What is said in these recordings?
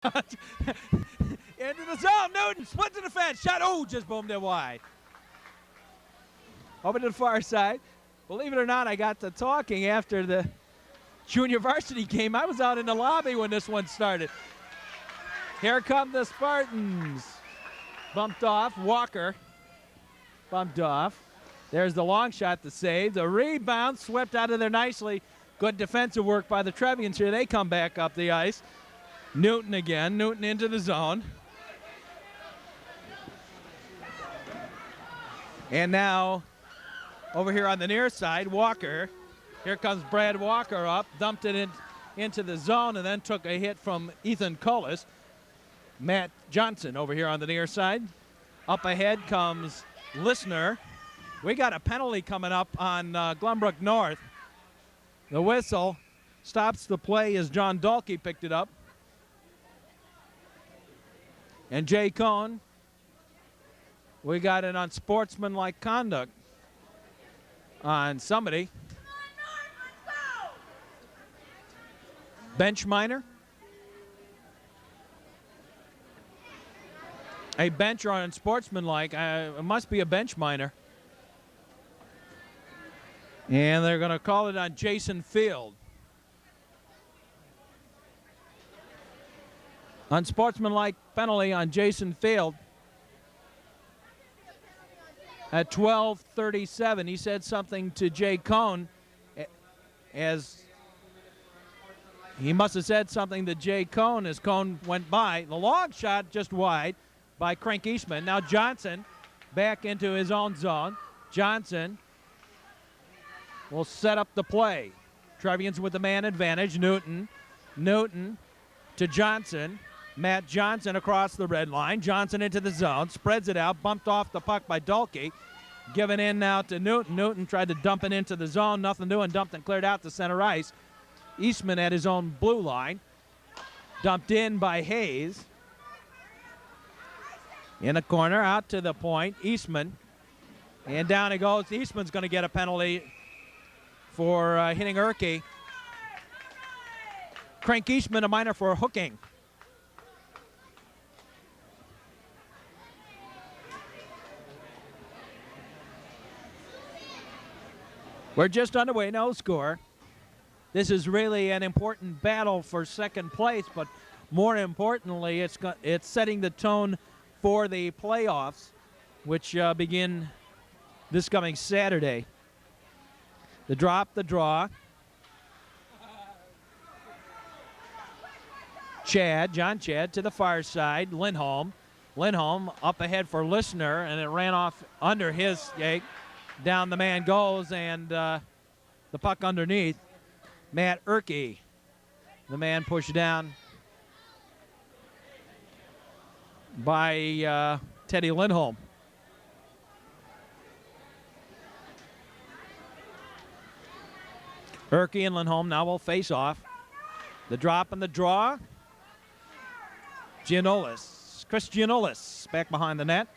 Into the zone. Newton split to the fence. Shot. Oh, just boomed it wide. Over to the far side. Believe it or not, I got to talking after the junior varsity game. I was out in the lobby when this one started. Here come the Spartans. Bumped off. Walker bumped off. There's the long shot to save. The rebound swept out of there nicely. Good defensive work by the Trevians here. They come back up the ice. Newton again. Newton into the zone. And now over here on the near side, Walker. Here comes Brad Walker up. Dumped it into the zone and then took a hit from Ethan Cullis. Matt Johnson over here on the near side. Up ahead comes Listener. We got a penalty coming up on Glenbrook North. The whistle stops the play as John Dalkey picked it up. And Jay Cohn, we got an unsportsmanlike conduct on somebody. Bench minor. A bench or unsportsmanlike. It must be a bench minor. And they're going to call it on Jason Field. Unsportsmanlike penalty on Jason Field. At 12:37, he said something to Jay Cohn as he must have said something to Jay Cohn as Cohn went by. The long shot just wide by Crank Eastman. Now Johnson back into his own zone. Johnson will set up the play. Trevians with the man advantage. Newton to Johnson. Matt Johnson across the red line. Johnson into the zone. Spreads it out. Bumped off the puck by Dalkey. Given in now to Newton. Newton tried to dump it into the zone. Nothing doing. Dumped and cleared out to center ice. Eastman at his own blue line. Dumped in by Hayes. In the corner. Out to the point. Eastman. And down he goes. Eastman's going to get a penalty for hitting Erkey. Crank Eastman a minor for hooking. We're just underway, no score. This is really an important battle for second place, but more importantly, it's setting the tone for the playoffs, which begin this coming Saturday. The drop, the draw. John Chad to the far side. Lindholm up ahead for Listener, and it ran off under his skate. Down the man goes, and the puck underneath. Matt Erkey, the man pushed down by Teddy Lindholm. Erkey and Lindholm now will face off. The drop and the draw. Chris Gianolis back behind the net.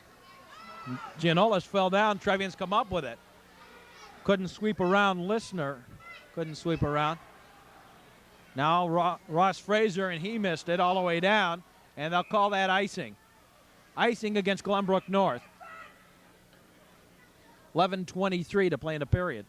Gianolis fell down. Trevians come up with it. Couldn't sweep around Listener. Couldn't sweep around. Now Ross Fraser, and he missed it all the way down, and they'll call that icing. Icing against Glenbrook North. 11:23 to play in the period.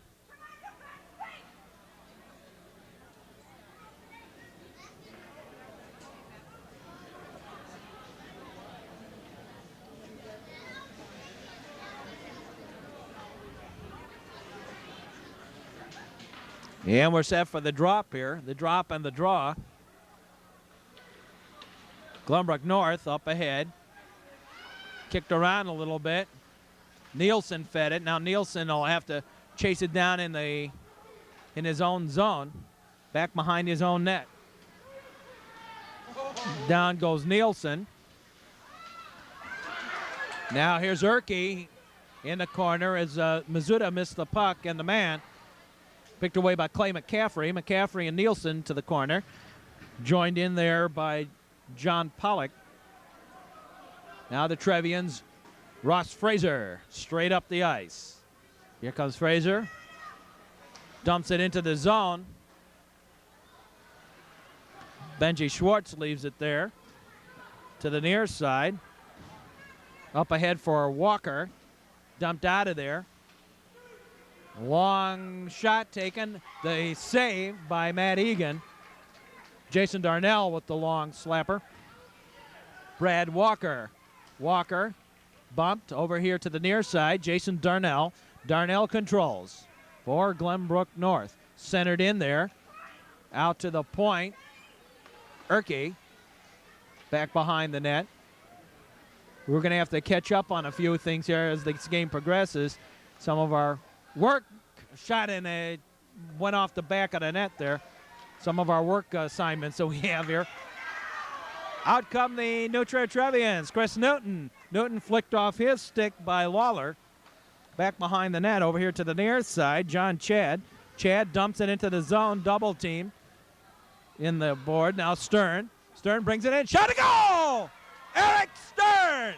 And we're set for the drop here. The drop and the draw. Glenbrook North up ahead. Kicked around a little bit. Nielsen fed it. Now Nielsen will have to chase it down in his own zone. Back behind his own net. Down goes Nielsen. Now here's Erkey in the corner as Mizuta missed the puck, and the man picked away by Clay McCaffrey. McCaffrey and Nielsen to the corner. Joined in there by John Pollock. Now the Trevians. Ross Fraser straight up the ice. Here comes Fraser. Dumps it into the zone. Benji Schwartz leaves it there. to the near side. Up ahead for Walker. Dumped out of there. Long shot taken. The save by Matt Egan. Jason Darnell with the long slapper. Brad Walker. Walker bumped over here to the near side. Jason Darnell. Darnell controls for Glenbrook North. Centered in there. Out to the point. Erke back behind the net. We're going to have to catch up on a few things here as this game progresses. Some of our work shot in a went off the back of the net there. Some of our work assignments that we have here. Out come the New Trevians. Chris Newton. Newton flicked off his stick by Lawler. Back behind the net over here to the near side. John Chad. Chad dumps it into the zone. Double team in the board. Now Stern. Stern brings it in. Shot to goal! Eric Stern!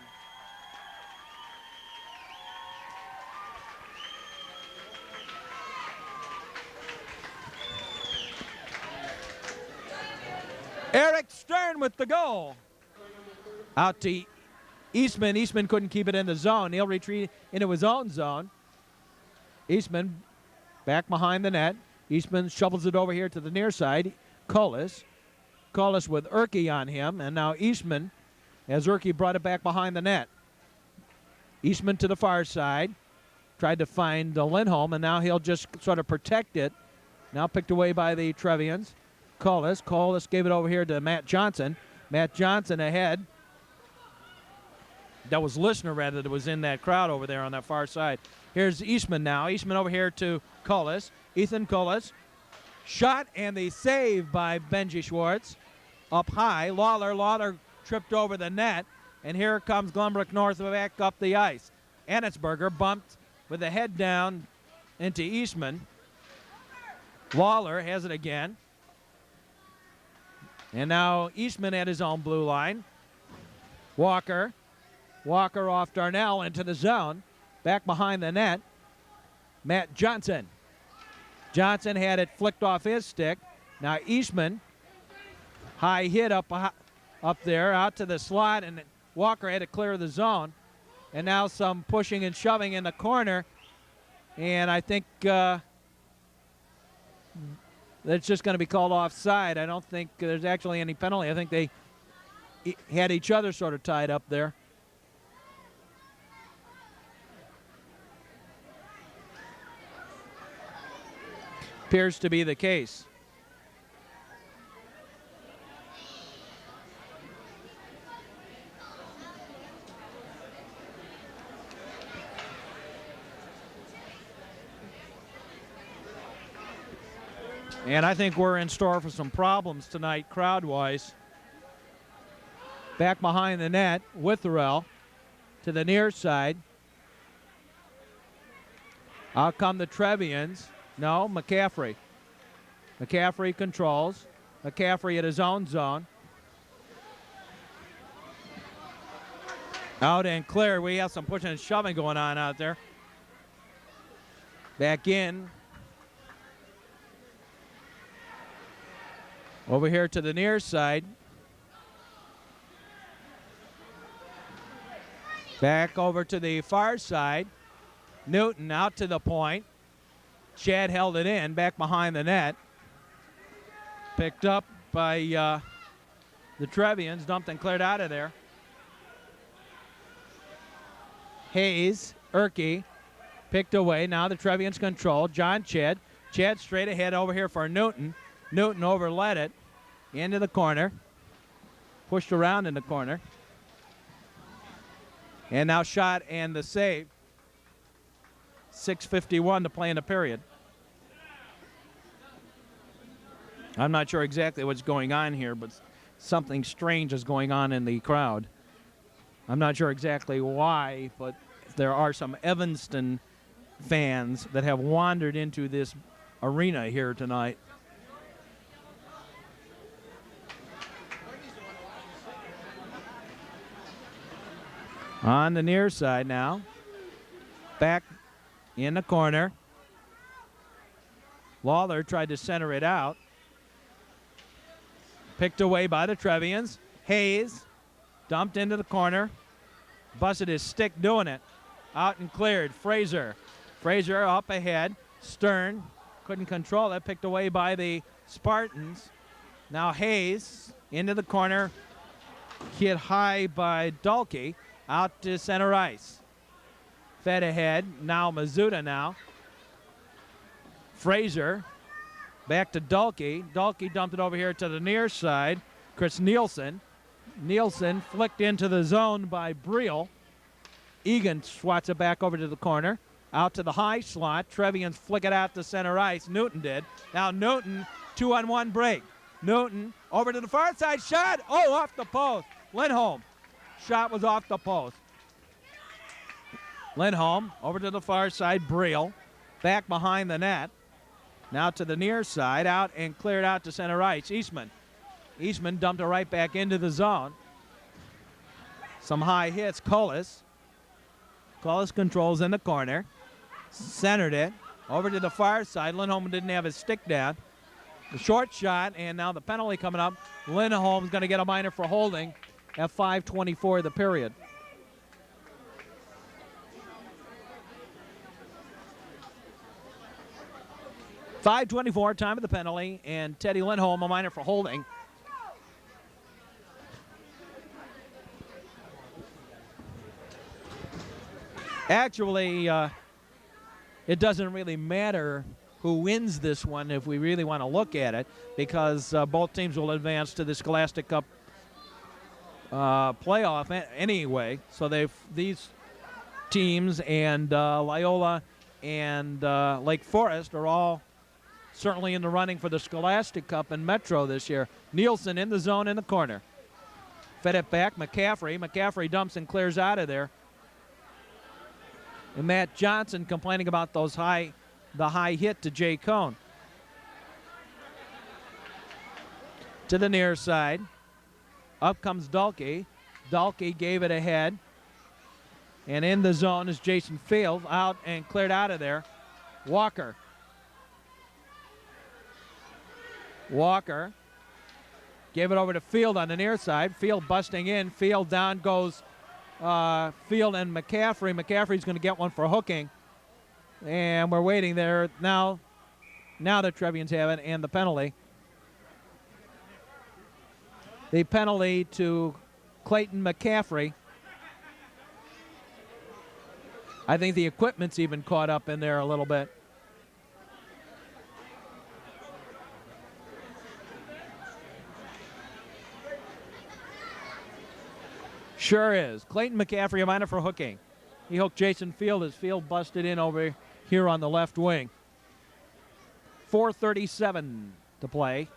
Eric Stern with the goal. Out to Eastman. Eastman couldn't keep it in the zone. He'll retreat into his own zone. Eastman back behind the net. Eastman shovels it over here to the near side. Collis with Erke on him. And now Eastman, as Erke brought it back behind the net. Eastman to the far side. Tried to find Lindholm, and now he'll just sort of protect it. Now picked away by the Trevians. Collis gave it over here to Matt Johnson. Matt Johnson ahead. That was Listener, rather, that was in that crowd over there on that far side. Here's Eastman now. Eastman over here to Collis. Ethan Collis. Shot and the save by Benji Schwartz. Up high. Lawler tripped over the net. And here comes Glenbrook North back up the ice. Ennetsberger bumped with the head down into Eastman. Lawler has it again. And now Eastman at his own blue line. Walker off Darnell into the zone. Back behind the net. Matt Johnson. Johnson had it flicked off his stick. Now Eastman. High hit up there out to the slot, and Walker had to clear the zone. And now some pushing and shoving in the corner. And I think that's just going to be called offside. I don't think there's actually any penalty. I think they had each other sort of tied up there. Appears to be the case. And I think we're in store for some problems tonight, crowd-wise. Back behind the net, Witherell to the near side. Out come the Trevians. No, McCaffrey. McCaffrey controls. McCaffrey at his own zone. Out and clear. We have some pushing and shoving going on out there. Back in. Over here to the near side. Back over to the far side. Newton out to the point. Chad held it in back behind the net. Picked up by the Trevians. Dumped and cleared out of there. Hayes, Erke, picked away. Now the Trevians control. John Chad. Chad straight ahead over here for Newton. Newton overled it into the corner. Pushed around in the corner. And now shot and the save. 6:51 to play in the period. I'm not sure exactly what's going on here, but something strange is going on in the crowd. I'm not sure exactly why, but there are some Evanston fans that have wandered into this arena here tonight. On the near side now. Back in the corner. Lawler tried to center it out. Picked away by the Trevians. Hayes dumped into the corner. Busted his stick doing it. Out and cleared. Fraser up ahead. Stern couldn't control it. Picked away by the Spartans. Now Hayes into the corner. Hit high by Dalkey. Out to center ice. Fed ahead. Now Mizuta now. Fraser back to Dalkey. Dalkey dumped it over here to the near side. Chris Nielsen. Nielsen flicked into the zone by Briel. Egan swats it back over to the corner. Out to the high slot. Trevians flick it out to center ice. Newton did. Now Newton, 2-on-1 break. Newton over to the far side. Shot. Oh, off the post. Lindholm. Shot was off the post. Lindholm over to the far side. Briel back behind the net. Now to the near side. Out and cleared out to center ice. Eastman dumped it right back into the zone. Some high hits. Collis controls in the corner. Centered it. Over to the far side. Lindholm didn't have his stick down. The short shot, and now the penalty coming up. Lindholm's going to get a minor for holding at 5:24 of the period. .524 time of the penalty, and Teddy Lindholm a minor for holding. Actually, it doesn't really matter who wins this one if we really want to look at it, because both teams will advance to the Scholastic Cup playoff anyway. So these teams and Loyola and Lake Forest are all certainly in the running for the Scholastic Cup and Metro this year. Nielsen in the zone in the corner. Fed it back. McCaffrey dumps and clears out of there. And Matt Johnson complaining about the high hit to Jay Cohn. To the near side. Up comes Dalkey. Dalkey gave it ahead. And in the zone is Jason Field. Out and cleared out of there. Walker gave it over to Field on the near side. Field busting in. Field down goes Field and McCaffrey. McCaffrey's going to get one for hooking. And we're waiting there. Now the Trevians have it, and the penalty. The penalty to Clayton McCaffrey. I think the equipment's even caught up in there a little bit. Sure is. Clayton McCaffrey a minor for hooking. He hooked Jason Field as Field busted in over here on the left wing. 4:37 to play.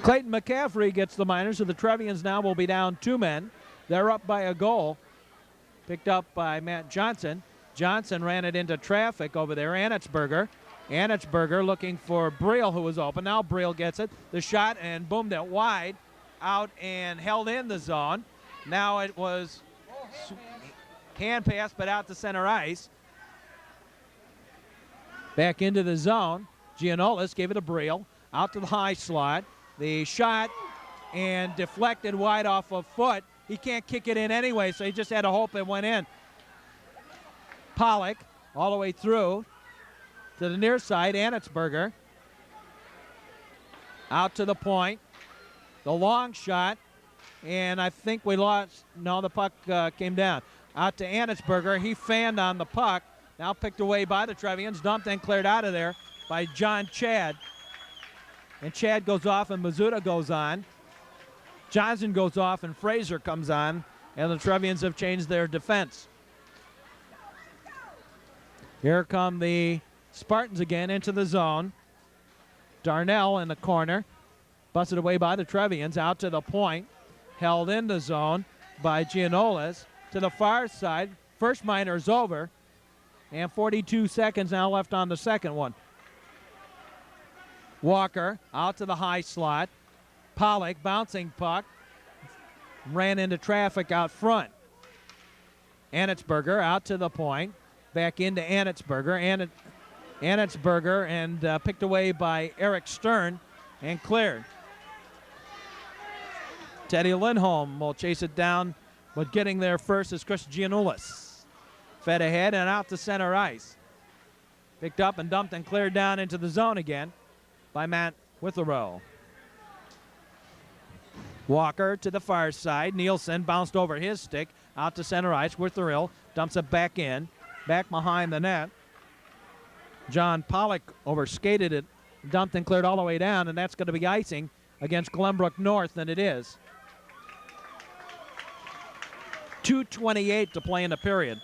Clayton McCaffrey gets the minor, so the Trevians now will be down 2 men. They're up by a goal. Picked up by Matt Johnson. Johnson ran it into traffic over there. Anitzberger looking for Briel, who was open. Now Briel gets it. The shot and boomed it wide. Out and held in the zone. Now it was hand pass, but out to center ice. Back into the zone. Giannoulis gave it to Briel. Out to the high slot. The shot and deflected wide off a foot. He can't kick it in anyway, so he just had to hope it went in. Pollock all the way through to the near side. Anitzberger out to the point. The long shot, and I think we lost. No, the puck came down. Out to Anitzberger. He fanned on the puck. Now picked away by the Trevians. Dumped and cleared out of there by John Chad. And Chad goes off and Mizuta goes on. Johnson goes off and Fraser comes on. And the Trevians have changed their defense. Here come the Spartans again into the zone. Darnell in the corner. Busted away by the Trevians. Out to the point. Held in the zone by Giannoulis. To the far side. First minor's over. And 42 seconds now left on the second one. Walker out to the high slot. Pollock bouncing puck. ran into traffic out front. Annetsberger out to the point. Back into Annetsberger. Annetsberger and picked away by Eric Stern and cleared. Teddy Lindholm will chase it down, but getting there first is Chris Giannoulis. Fed ahead and out to center ice. Picked up and dumped and cleared down into the zone again by Matt Witherow. Walker to the far side. Nielsen bounced over his stick out to center ice. Witherow dumps it back in, back behind the net. John Pollock overskated it, dumped and cleared all the way down, and that's going to be icing against Glenbrook North, and it is. 2:28 to play in the period.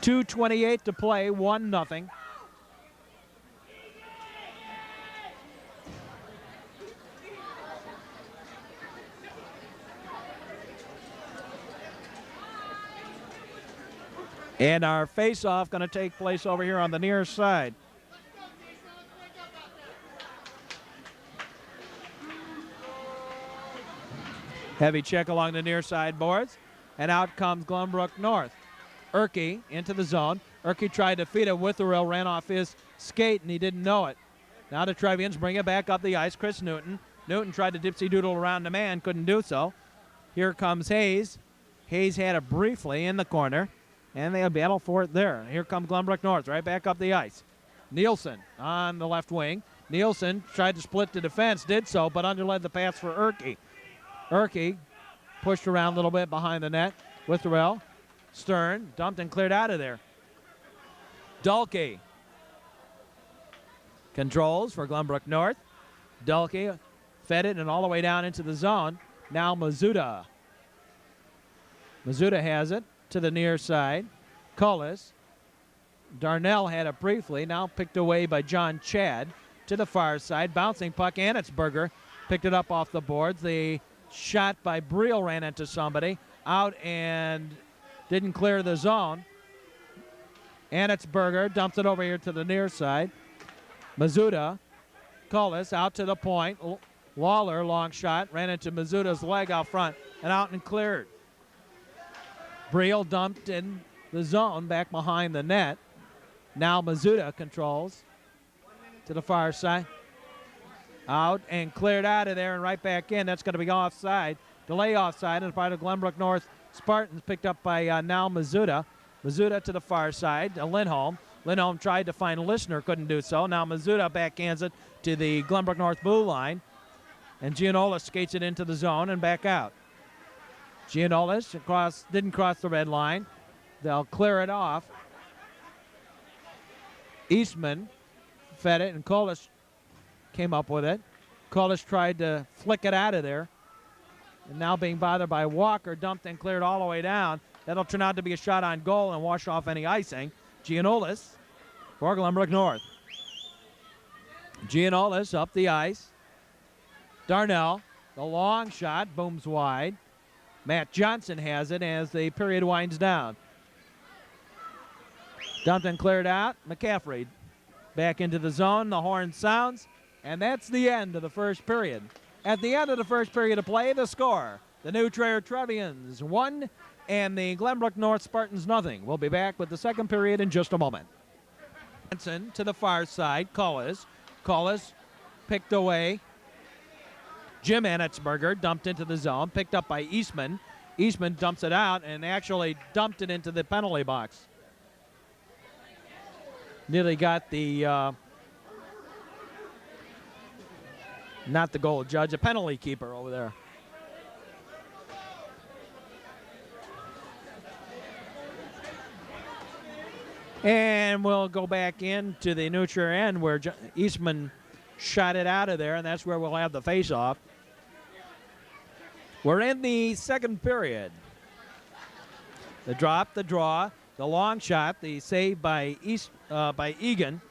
.228 to play, 1-0. And our face-off going to take place over here on the near side. Heavy check along the near side boards. And out comes Glenbrook North. Erke into the zone. Erke tried to feed it. Witherow ran off his skate, and he didn't know it. Now the Trevians bring it back up the ice. Chris Newton. Newton tried to dipsy-doodle around the man. Couldn't do so. Here comes Hayes. Hayes had it briefly in the corner. And they'll battle for it there. Here comes Glenbrook North, right back up the ice. Nielsen on the left wing. Nielsen tried to split the defense, did so, but underled the pass for Erke. Erke pushed around a little bit behind the net. Witherow, Stern, dumped and cleared out of there. Dulke controls for Glenbrook North. Dulke fed it and all the way down into the zone. Now Mizuta. Mizuta has it to the near side. Cullis. Darnell had it briefly, now picked away by John Chad to the far side. Bouncing puck, Annetsberger picked it up off the boards. The shot by Briel ran into somebody. Out and didn't clear the zone. Annetsberger dumps it over here to the near side. Mizuta. Cullis out to the point. Lawler, long shot, ran into Mizuta's leg out front and out and cleared. Briel dumped in the zone back behind the net. Now Mizuta controls to the far side. Out and cleared out of there and right back in. That's going to be offside. Delay offside, and part of Glenbrook North Spartans picked up by now Mizuta. Mizuta to the far side. Lindholm. Lindholm tried to find Listener, couldn't do so. Now Mizuta backhands it to the Glenbrook North blue line. And Giannoulis skates it into the zone and back out. Giannoulis didn't cross the red line. They'll clear it off. Eastman fed it, and Cullis came up with it. Cullis tried to flick it out of there. And now being bothered by Walker, dumped and cleared all the way down. That'll turn out to be a shot on goal and wash off any icing. Giannoulis for Glenbrook North. Giannoulis up the ice. Darnell, the long shot, booms wide. Matt Johnson has it as the period winds down. Dumped and cleared out. McCaffrey back into the zone. The horn sounds, and that's the end of the first period. At the end of the first period of play, the score: the New Trier Trevians 1 and the Glenbrook North Spartans 0. We'll be back with the second period in just a moment. Hanson to the far side. Cullis picked away. Jim Annetsberger dumped into the zone, picked up by Eastman. Eastman dumps it out and actually dumped it into the penalty box. Nearly got the, not the goal judge, a penalty keeper over there. And we'll go back into the neutral end where Eastman shot it out of there, and that's where we'll have the face-off. We're in the second period. The drop, the draw, the long shot, the save by Egan.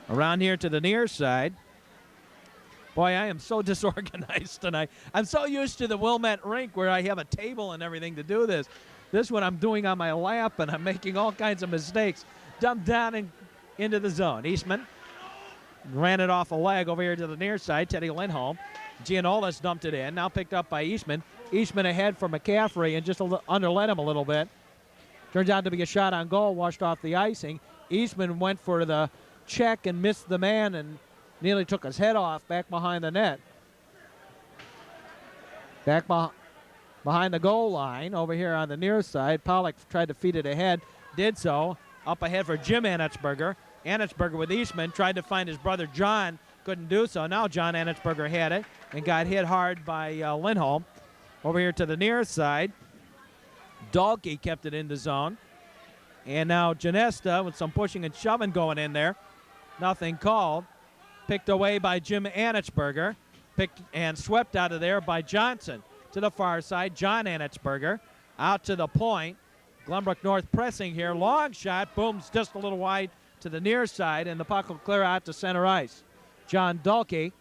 Around here to the near side. Boy, I am so disorganized tonight. I'm so used to the Wilmette rink where I have a table and everything to do this. This one I'm doing on my lap, and I'm making all kinds of mistakes. Dumped down and into the zone. Eastman ran it off a leg over here to the near side. Teddy Lindholm. Gianolis dumped it in. Now picked up by Eastman. Eastman ahead for McCaffrey and just underlet him a little bit. Turns out to be a shot on goal, washed off the icing. Eastman went for the check and missed the man and nearly took his head off back behind the net. Back behind the goal line over here on the near side. Pollock tried to feed it ahead, did so. Up ahead for Jim Anitzberger. Anitzberger with Eastman, tried to find his brother John, couldn't do so. Now John Anitzberger had it and got hit hard by Lindholm. Over here to the near side, Dahlke kept it in the zone. And now Janesta with some pushing and shoving going in there. Nothing called. Picked away by Jim Anitzberger. Picked and swept out of there by Johnson. To the far side, John Anitzberger out to the point. Glenbrook North pressing here. Long shot, booms just a little wide to the near side, and the puck will clear out to center ice. John Dahlke.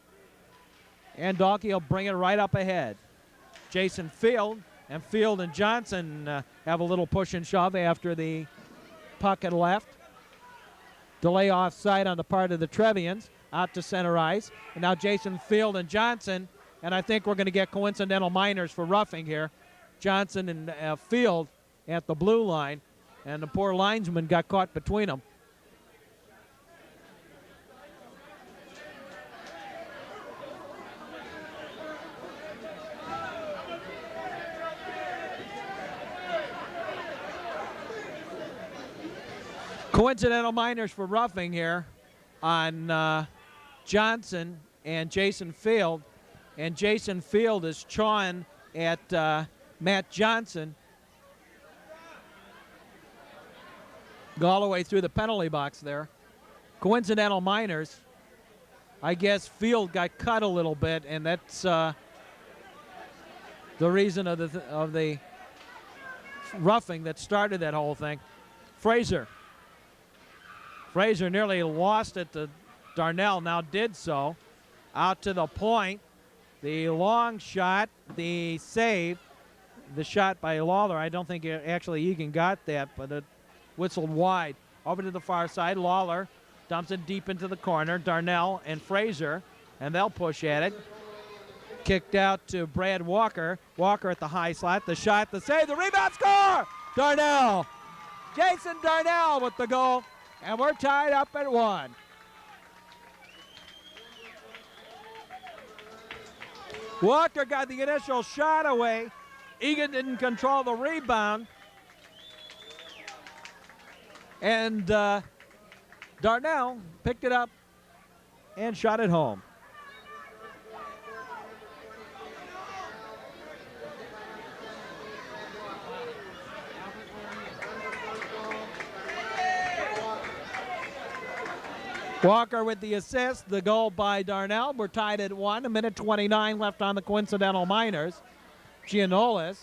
And Dahlke will bring it right up ahead. Jason Field and Johnson have a little push and shove after the puck had left. Delay offside on the part of the Trevians out to center ice. And now Jason Field and Johnson, and I think we're going to get coincidental minors for roughing here. Johnson and Field at the blue line, and the poor linesman got caught between them. Coincidental minors for roughing here on Johnson and Jason Field. And Jason Field is chawing at Matt Johnson. Go all the way through the penalty box there. Coincidental minors. I guess Field got cut a little bit, and that's the reason of the roughing that started that whole thing. Fraser nearly lost it to Darnell, now did so. Out to the point. The long shot, the save, the shot by Lawler. I don't think actually Egan got that, but it whistled wide. Over to the far side, Lawler dumps it deep into the corner. Darnell and Fraser, and they'll push at it. Kicked out to Brad Walker. Walker at the high slot. The shot, the save, the rebound, score! Darnell. Jason Darnell with the goal. And we're tied up at 1. Walker got the initial shot away. Egan didn't control the rebound. And Darnell picked it up and shot it home. Walker with the assist, the goal by Darnell. We're tied at 1. 1:29 left on the coincidental minors. Gianolis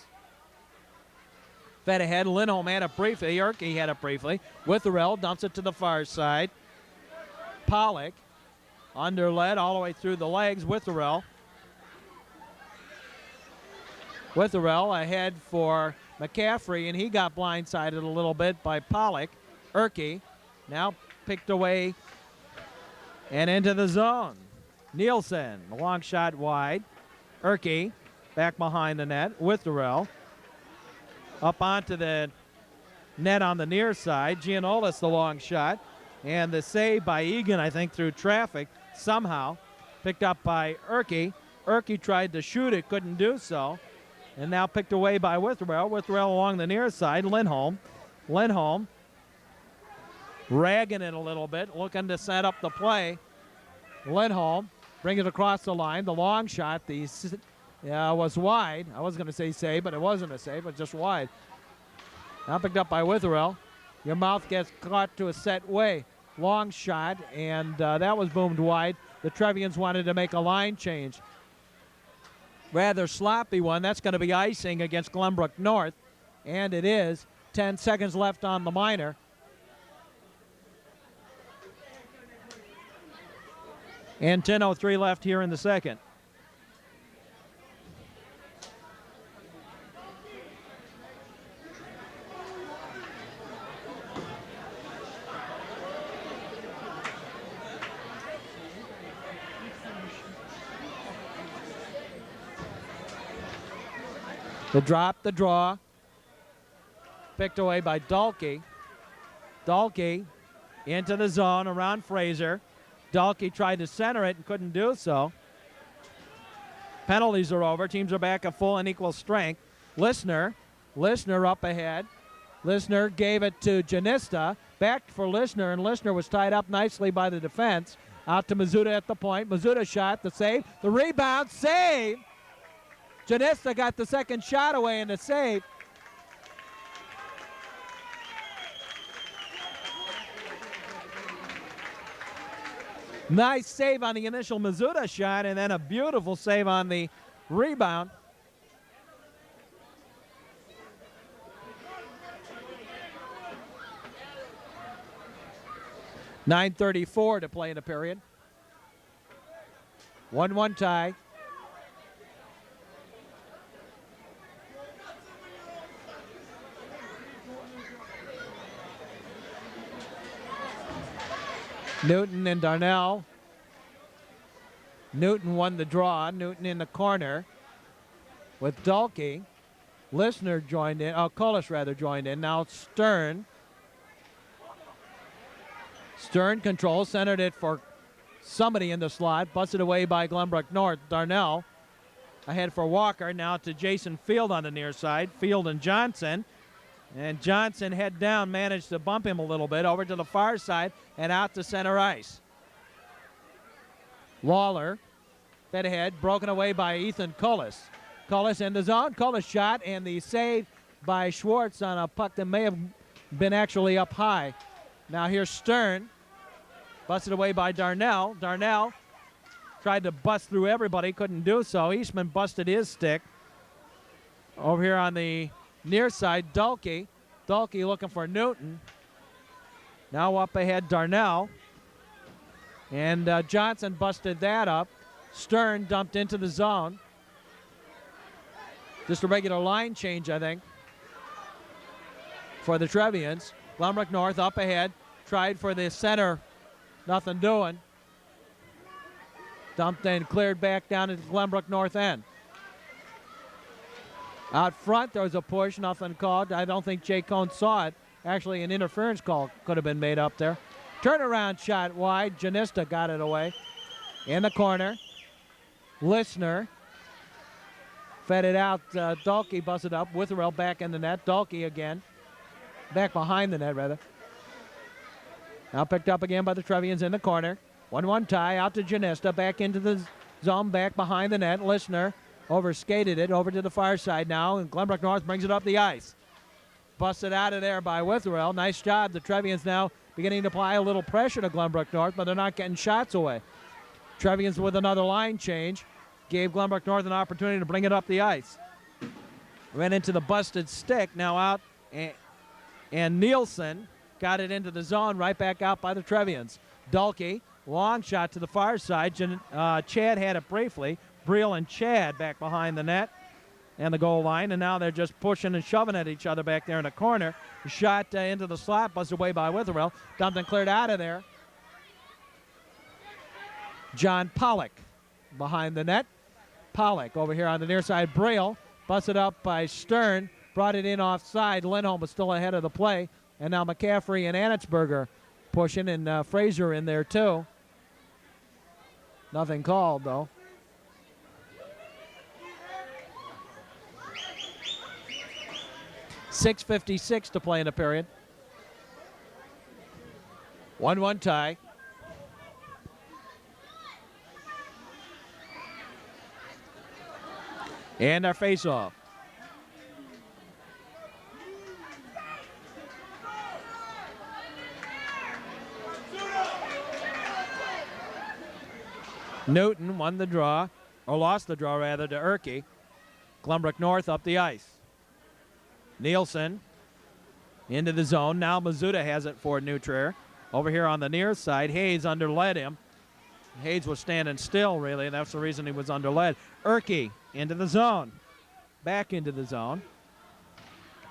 fed ahead. Lindholm had it briefly. Yerke had it briefly. Witherell dumps it to the far side. Pollock underled all the way through the legs. Witherell ahead for McCaffrey, and he got blindsided a little bit by Pollock. Yerke now picked away and into the zone. Nielsen, a long shot wide. Yerke back behind the net. Witherell up onto the net on the near side. Gianolis, the long shot. And the save by Egan, I think, through traffic somehow. Picked up by Yerke. Yerke tried to shoot it, couldn't do so. And now picked away by Witherell. Witherell along the near side. Lindholm ragging it a little bit, looking to set up the play. Lindholm brings it across the line. The long shot was wide. I was going to say save, but it wasn't a save, but just wide. Now picked up by Witherell. Your mouth gets caught to a set way. Long shot, and that was boomed wide. The Trevians wanted to make a line change. Rather sloppy one. That's going to be icing against Glenbrook North, and it is. 10 seconds left on the minor. And 10:03 left here in the second. The drop, the draw. Picked away by Dalkey. Dalkey into the zone around Fraser. Dalkey tried to center it and couldn't do so. Penalties are over. Teams are back at full and equal strength. Listener up ahead. Listener gave it to Janista. Back for Listener, and Listener was tied up nicely by the defense. Out to Mizuta at the point. Mizuta shot, the save. The rebound, save. Janista got the second shot away in the save. Nice save on the initial Mizuta shot, and then a beautiful save on the rebound. .9:34 to play in the period. 1-1 tie. Newton and Darnell. Newton won the draw. Newton in the corner with Dalkey. Listener joined in. Cullis rather joined in. Now Stern. Stern controls, centered it for somebody in the slot. Busted away by Glenbrook North. Darnell ahead for Walker. Now to Jason Field on the near side. Field and Johnson. And Johnson, head down, managed to bump him a little bit over to the far side and out to center ice. Lawler fed ahead, broken away by Ethan Cullis. Cullis in the zone. Cullis shot, and the save by Schwartz on a puck that may have been actually up high. Now here's Stern. Busted away by Darnell. Darnell tried to bust through everybody, couldn't do so. Eastman busted his stick. Over here on the near side, Dalkey. Dalkey looking for Newton. Now up ahead, Darnell. And Johnson busted that up. Stern dumped into the zone. Just a regular line change, I think, for the Trevians. Glenbrook North up ahead. Tried for the center. Nothing doing. Dumped and cleared back down to the Glenbrook North end. Out front, there was a push, nothing called. I don't think Jay Cohn saw it. Actually, an interference call could have been made up there. Turnaround shot wide. Janista got it away. In the corner. Listener fed it out. Dalkey busted up. Witherell back in the net. Dalkey again. Back behind the net, rather. Now picked up again by the Trevians in the corner. 1-1 tie. Out to Janista. Back into the zone. Back behind the net. Listener overskated it over to the far side now, and Glenbrook North brings it up the ice. Busted out of there by Witherell. Nice job. The Trevians now beginning to apply a little pressure to Glenbrook North, but they're not getting shots away. Trevians with another line change gave Glenbrook North an opportunity to bring it up the ice. Ran into the busted stick, now out, and Nielsen got it into the zone, right back out by the Trevians. Dalkey, long shot to the far side. Chad had it briefly. Breel and Chad back behind the net and the goal line, and now they're just pushing and shoving at each other back there in the corner. Shot into the slot, busted away by Witherell. Dumped and cleared out of there. John Pollock behind the net. Pollock over here on the near side. Breel busted up by Stern, brought it in offside. Lindholm was still ahead of the play, and now McCaffrey and Anitsberger pushing, and Fraser in there too. Nothing called, though. .6:56 to play in the period. 1-1 tie. And our face-off. Newton won the draw, or lost the draw rather, to Erke. Glenbrook North up the ice. Nielsen into the zone. Now Mizuta has it for New Trier. Over here on the near side, Hayes underled him. Hayes was standing still, really, and that's the reason he was underled. Erke into the zone. Back into the zone.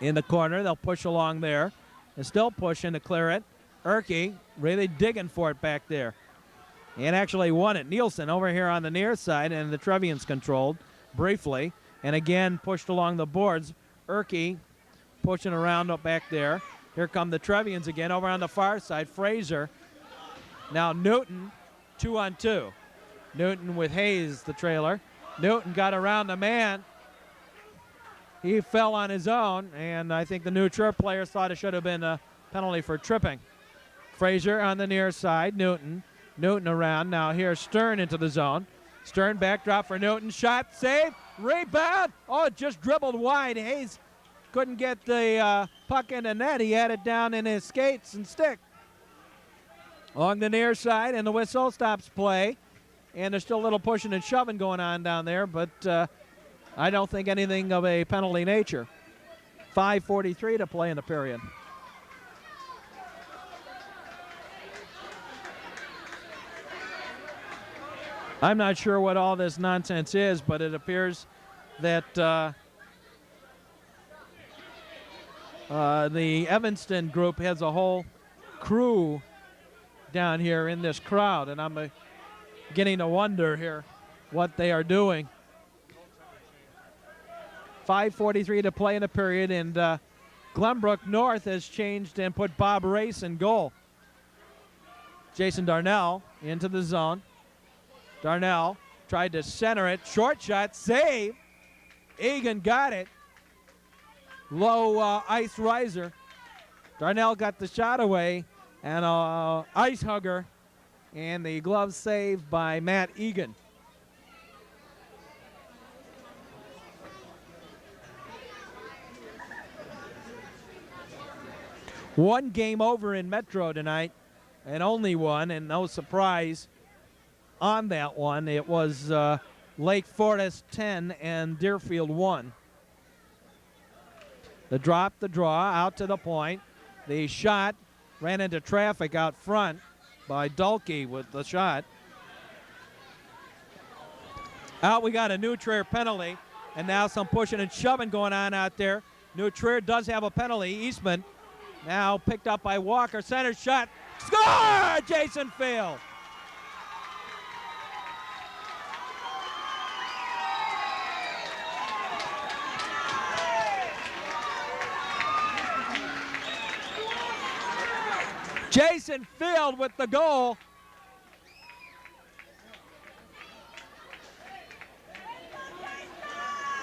In the corner, they'll push along there. They're still pushing to clear it. Erke really digging for it back there. And actually won it. Nielsen over here on the near side, and the Trevians controlled briefly. and again pushed along the boards. Erke pushing around up back there. Here come the Trevians again over on the far side. Fraser. Now Newton, 2-on-2. Newton with Hayes, the trailer. Newton got around the man. He fell on his own, and I think the New Trier players thought it should have been a penalty for tripping. Fraser on the near side. Newton around. Now here's Stern into the zone. Stern backdrop for Newton. Shot, save, rebound. Oh, it just dribbled wide. Hayes couldn't get the puck in the net. He had it down in his skates and stick. Along the near side, and the whistle stops play. And there's still a little pushing and shoving going on down there, but I don't think anything of a penalty nature. 5:43 to play in the period. I'm not sure what all this nonsense is, but it appears that the Evanston group has a whole crew down here in this crowd, and I'm beginning to wonder here what they are doing. 5:43 to play in the period, and Glenbrook North has changed and put Bob Race in goal. Jason Darnell into the zone. Darnell tried to center it. Short shot, save. Egan got it. Low ice riser. Darnell got the shot away, and ice hugger, and the glove saved by Matt Egan. One game over in Metro tonight, and only one, and no surprise on that one. It was Lake Forest 10 and Deerfield 1. The drop, the draw, out to the point. The shot ran into traffic out front by Dulke with the shot. Out, we got a New Trier penalty, and now some pushing and shoving going on out there. New Trier does have a penalty. Eastman now picked up by Walker. Center shot. Score! Jason Field. Jason Field with the goal.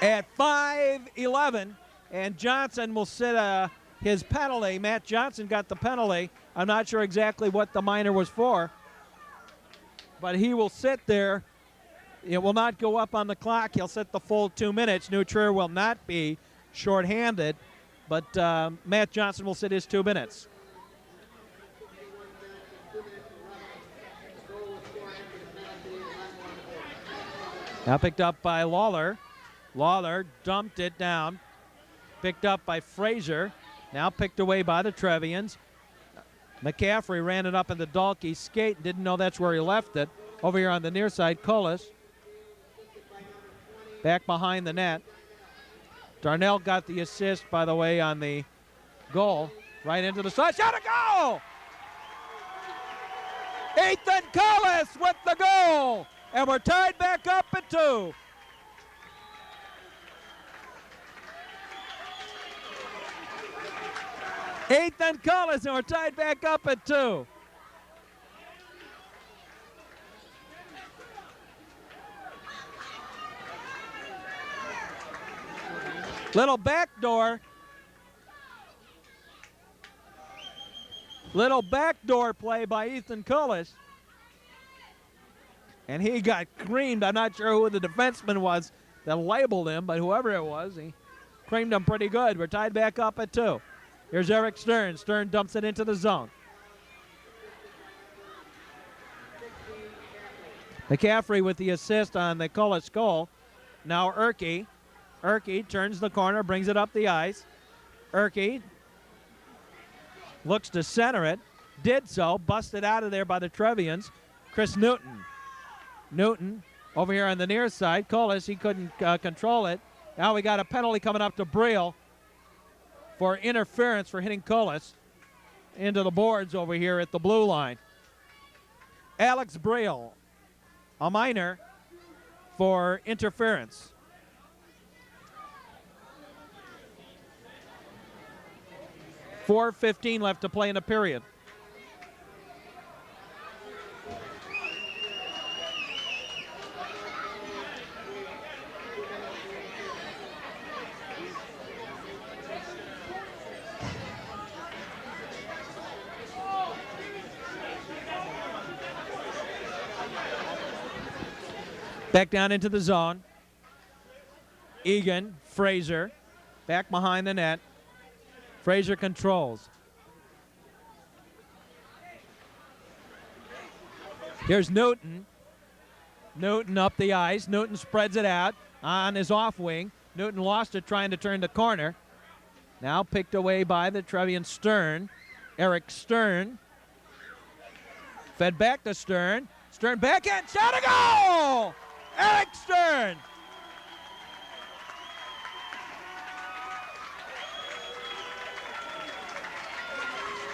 At 5:11, and Johnson will sit his penalty. Matt Johnson got the penalty. I'm not sure exactly what the minor was for, but he will sit there. It will not go up on the clock. He'll sit the full 2 minutes. New Trier will not be shorthanded, but Matt Johnson will sit his 2 minutes. Now picked up by Lawler. Lawler dumped it down. Picked up by Fraser. Now picked away by the Trevians. McCaffrey ran it up in the Dalkey skate and didn't know that's where he left it. Over here on the near side, Cullis. Back behind the net. Darnell got the assist, by the way, on the goal. Right into the side. Shot, a goal! Ethan Cullis with the goal! And we're tied back up at 2. Ethan Cullis, and we're tied back up at 2. Little backdoor. Little backdoor play by Ethan Cullis. And he got creamed. I'm not sure who the defenseman was that labeled him, but whoever it was, he creamed him pretty good. We're tied back up at 2. Here's Eric Stern. Stern dumps it into the zone. McCaffrey with the assist on the Cullis goal. Now Erke. Erke turns the corner, brings it up the ice. Erke looks to center it. Did so. Busted out of there by the Trevians. Chris Newton. Newton over here on the near side. Cullis, he couldn't control it. Now we got a penalty coming up to Briel for interference for hitting Cullis into the boards over here at the blue line. Alex Briel, a minor for interference. 4:15 left to play in the period. Back down into the zone. Egan, Fraser, back behind the net. Fraser controls. Here's Newton. Newton up the ice. Newton spreads it out on his off wing. Newton lost it trying to turn the corner. Now picked away by the Trevian Stern. Eric Stern. Fed back to Stern. Stern backhand, shot, a goal! Eric Stern.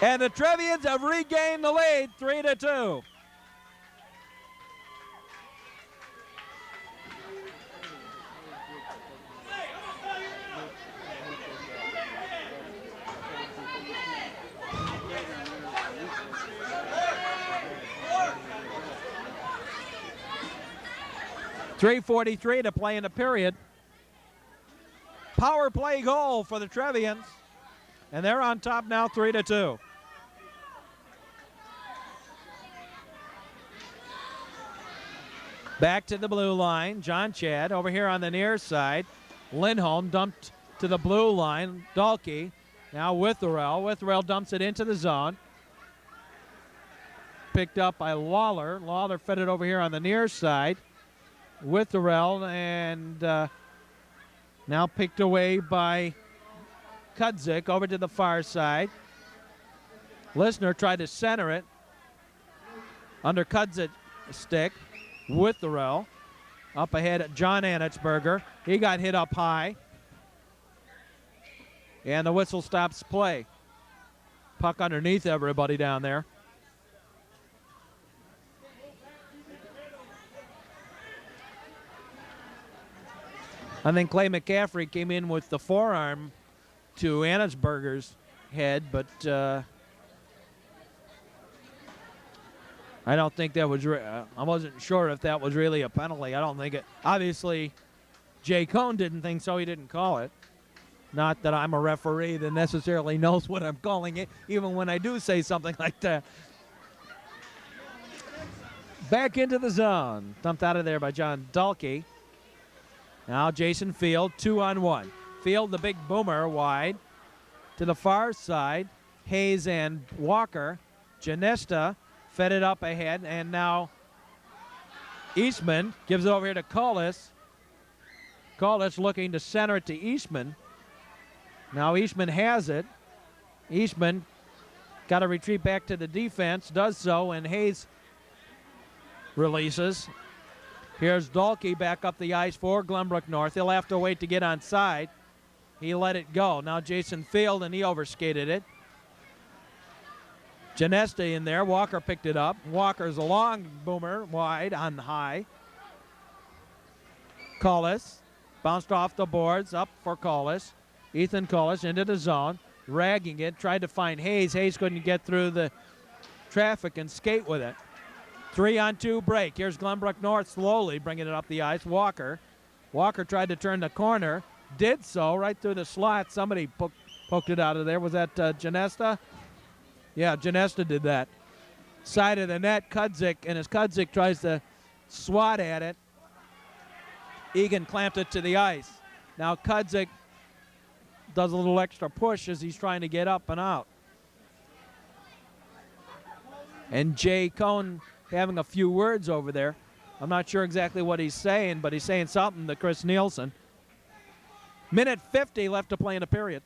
And the Trevians have regained the lead, 3-2. .343 to play in the period. Power play goal for the Trevians. And they're on top now, 3-2. Back to the blue line. John Chad over here on the near side. Lindholm dumped to the blue line. Dahlke now Witherell. Witherell dumps it into the zone. Picked up by Lawler. Lawler fed it over here on the near side. Witherell and now picked away by Kudzik over to the far side. Lisner tried to center it under Kudzik's stick. Witherell up ahead at John Anitzberger. He got hit up high. And the whistle stops play. Puck underneath everybody down there. I think Clay McCaffrey came in with the forearm to Anitzberger's head, but I don't think that was. I wasn't sure if that was really a penalty. I don't think it. Obviously, Jay Cohn didn't think so. He didn't call it. Not that I'm a referee that necessarily knows what I'm calling it, even when I do say something like that. Back into the zone. Dumped out of there by John Dahlke. Now Jason Field, 2-on-1. Field, the big boomer, wide. To the far side, Hayes and Walker. Janesta fed it up ahead, and now Eastman gives it over here to Collis. Collis looking to center it to Eastman. Now Eastman has it. Eastman got to retreat back to the defense, does so, and Hayes releases. Here's Dahlke back up the ice for Glenbrook North. He'll have to wait to get on side. He let it go. Now Jason Field, and he overskated it. Janesta in there. Walker picked it up. Walker's a long boomer, wide on high. Collis bounced off the boards, up for Collis. Ethan Collis into the zone, ragging it, tried to find Hayes. Hayes couldn't get through the traffic and skate with it. 3-on-2 break. Here's Glenbrook North slowly bringing it up the ice. Walker. Walker tried to turn the corner. Did so right through the slot. Somebody poked it out of there. Was that Janesta? Yeah, Janesta did that. Side of the net, Kudzik. And as Kudzik tries to swat at it, Egan clamped it to the ice. Now Kudzik does a little extra push as he's trying to get up and out. And Jay Cohn having a few words over there. I'm not sure exactly what he's saying, but he's saying something to Chris Nielsen. Minute 50 left to play in the period.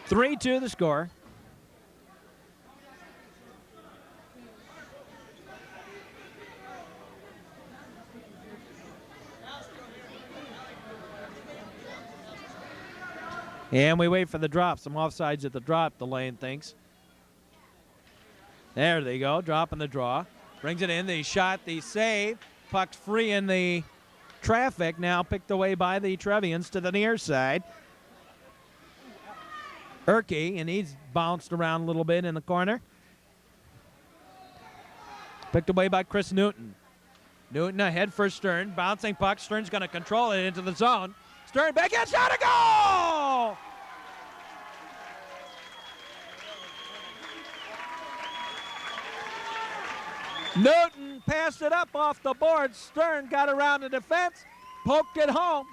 (3-2) the score. And we wait for the drop. Some offsides at the drop, the lane thinks. There they go, dropping the draw. Brings it in, the shot, the save. Puck's free in the traffic, now picked away by the Trevians to the near side. Erke, and he's bounced around a little bit in the corner. Picked away by Chris Newton. Newton ahead for Stern. Bouncing puck. Stern's going to control it into the zone. Stern back in, shot, a goal! Newton passed it up off the board. Stern got around the defense, poked it home,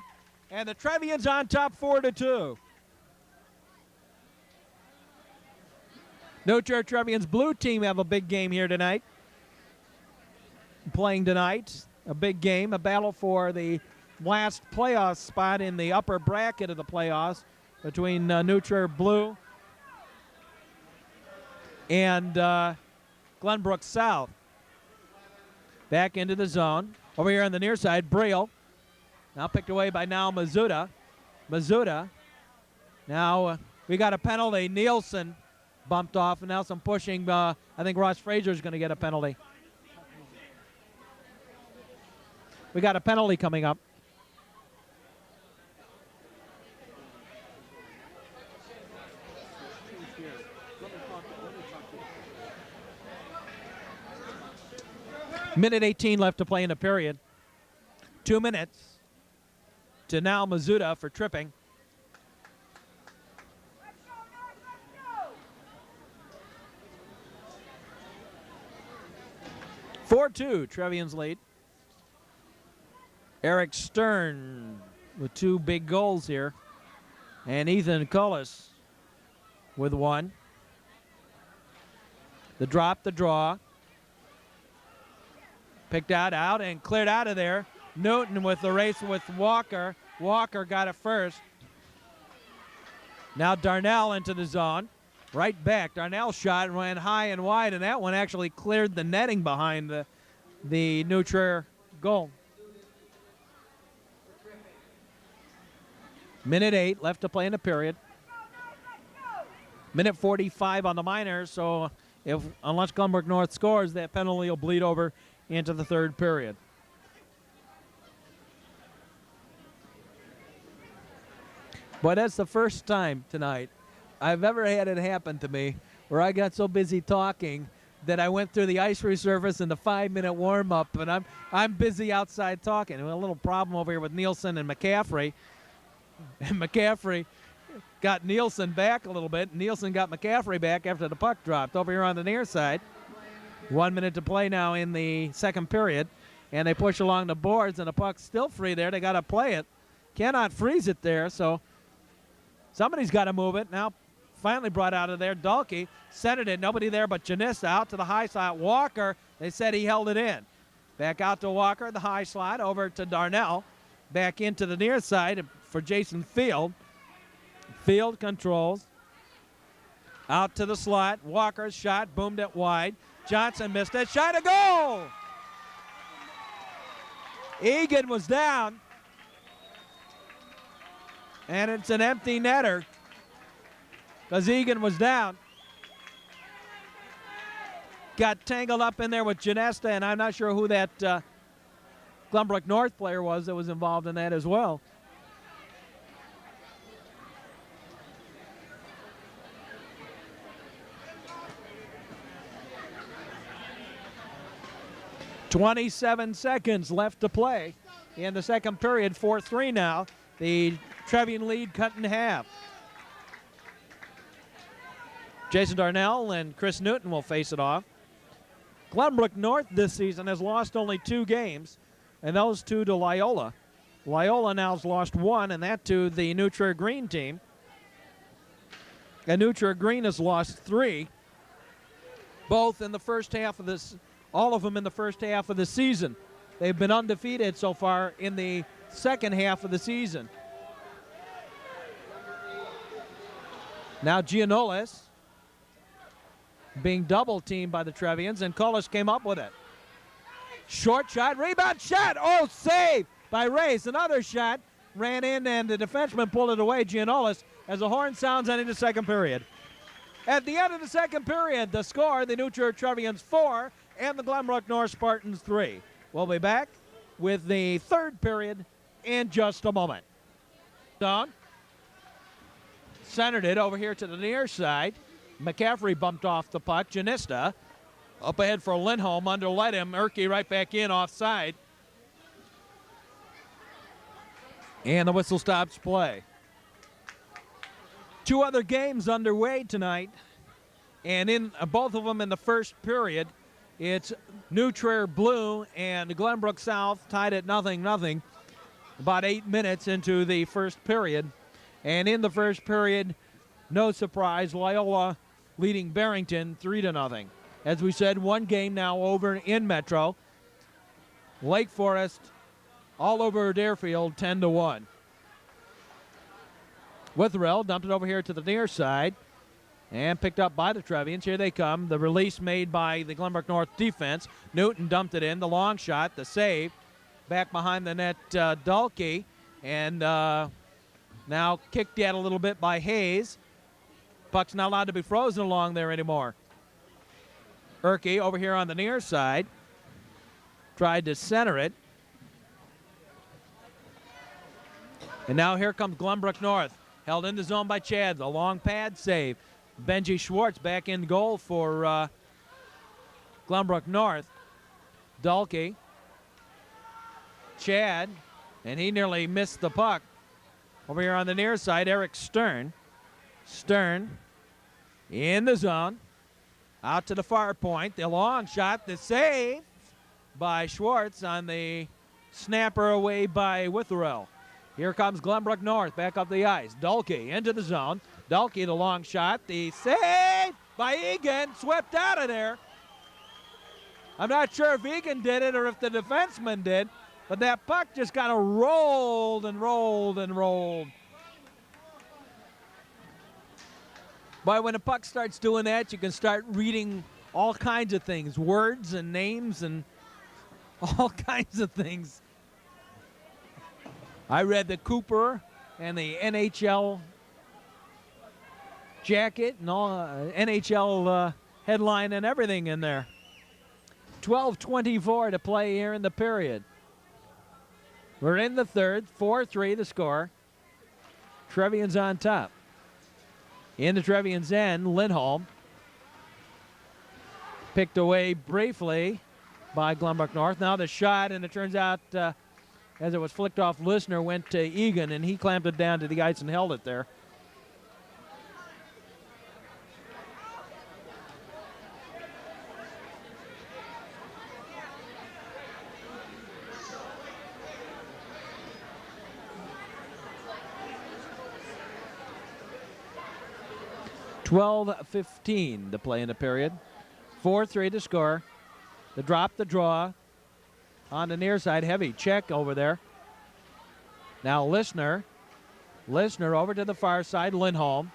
and the Trevians on top 4-2. New Trier Trevians blue team have a big game here tonight. Playing tonight, a big game, a battle for the last playoff spot in the upper bracket of the playoffs between New Trier Blue and Glenbrook South. Back into the zone. Over here on the near side, Briel. Now picked away by now Mizuta. Mizuta. Now we got a penalty. Nielsen bumped off, and now some pushing. I think Ross Fraser's going to get a penalty. We got a penalty coming up. Minute 18 left to play in the period. 2 minutes to now Mizuta for tripping. (4-2) Trevians lead. Eric Stern with 2 big goals here. And Ethan Cullis with 1. The drop, the draw. Picked out, and cleared out of there. Newton with the race with Walker. Walker got it first. Now Darnell into the zone. Right back. Darnell's shot ran high and wide, and that one actually cleared the netting behind the New Trier goal. Minute 8 left to play in the period. Minute 45 on the minors, so unless Glenbrook North scores, that penalty will bleed over into the third period. But that's the first time tonight I've ever had it happen to me where I got so busy talking that I went through the ice resurface and the 5-minute warm-up, and I'm busy outside talking. A little problem over here with Nielsen and McCaffrey. And McCaffrey got Nielsen back a little bit. Nielsen got McCaffrey back after the puck dropped over here on the near side. 1 minute to play now in the second period. And they push along the boards, and the puck's still free there. They got to play it. Cannot freeze it there, so somebody's got to move it. Now finally brought out of there. Dalkey centered it. Nobody there but Janissa out to the high slot. Walker, they said he held it in. Back out to Walker, the high slot, over to Darnell. Back into the near side for Jason Field. Field controls. Out to the slot. Walker's shot, boomed it wide. Johnson missed it. Shot, a goal! Egan was down. And it's an empty netter because Egan was down. Got tangled up in there with Janesta, and I'm not sure who that Glenbrook North player was that was involved in that as well. .27 seconds left to play in the second period. 4-3 now. The Trevian lead cut in half. Jason Darnell and Chris Newton will face it off. Glenbrook North this season has lost only 2 games, and those 2 to Loyola. Loyola now has lost 1, and that to the New Trier Green team. And New Trier Green has lost 3, both in the first half of this. All of them in the first half of the season. They've been undefeated so far in the second half of the season. Now Gianolis being double teamed by the Trevians, and Cullis came up with it. Short shot, rebound shot. Oh, save by Reyes. Another shot ran in, and the defenseman pulled it away. Gianolis, as the horn sounds into the second period. At the end of the second period, the score, the New Trier Trevians 4 and the Glenbrook North Spartans 3. We'll be back with the third period in just a moment. Down. Centered it over here to the near side. McCaffrey bumped off the puck. Janista up ahead for Lindholm. Underlet him. Erke right back in offside. And the whistle stops play. Two other games underway tonight. And in both of them in the first period, it's New Trier Blue and Glenbrook South tied at 0-0 about 8 minutes into the first period. And in the first period, no surprise, Loyola leading Barrington 3-0. As we said, one game now over in Metro. Lake Forest all over Deerfield 10-1. Witherell dumped it over here to the near side and picked up by the Trevians. Here they come. The release made by the Glenbrook North defense. Newton dumped it in. The long shot, the save. Back behind the net, Dalkey. And now kicked at a little bit by Hayes. Puck's not allowed to be frozen along there anymore. Erke over here on the near side. Tried to center it. And now here comes Glenbrook North. Held in the zone by Chad. The long pad save. Benji Schwartz back in goal for Glenbrook North. Dalkey. Chad. And he nearly missed the puck. Over here on the near side, Eric Stern. Stern in the zone. Out to the far point. The long shot. The save by Schwartz on the snapper away by Witherell. Here comes Glenbrook North back up the ice. Dalkey into the zone. Dalkey, the long shot. The save by Egan. Swept out of there. I'm not sure if Egan did it or if the defenseman did, but that puck just kind of rolled and rolled and rolled. But when a puck starts doing that, you can start reading all kinds of things, words and names and all kinds of things. I read the Cooper and the NHL jacket and all NHL headline and everything in there. 12:24 to play here in the period. We're in the third, 4-3 the score. Trevians on top. In the Trevians end, Lindholm picked away briefly by Glenbrook North. Now the shot, and it turns out as it was flicked off Listener, went to Egan, and he clamped it down to the ice and held it there. $12:15 to play in the period. 4-3 to score. The drop, the draw. On the near side, heavy check over there. Now Listener. Listener over to the far side, Lindholm.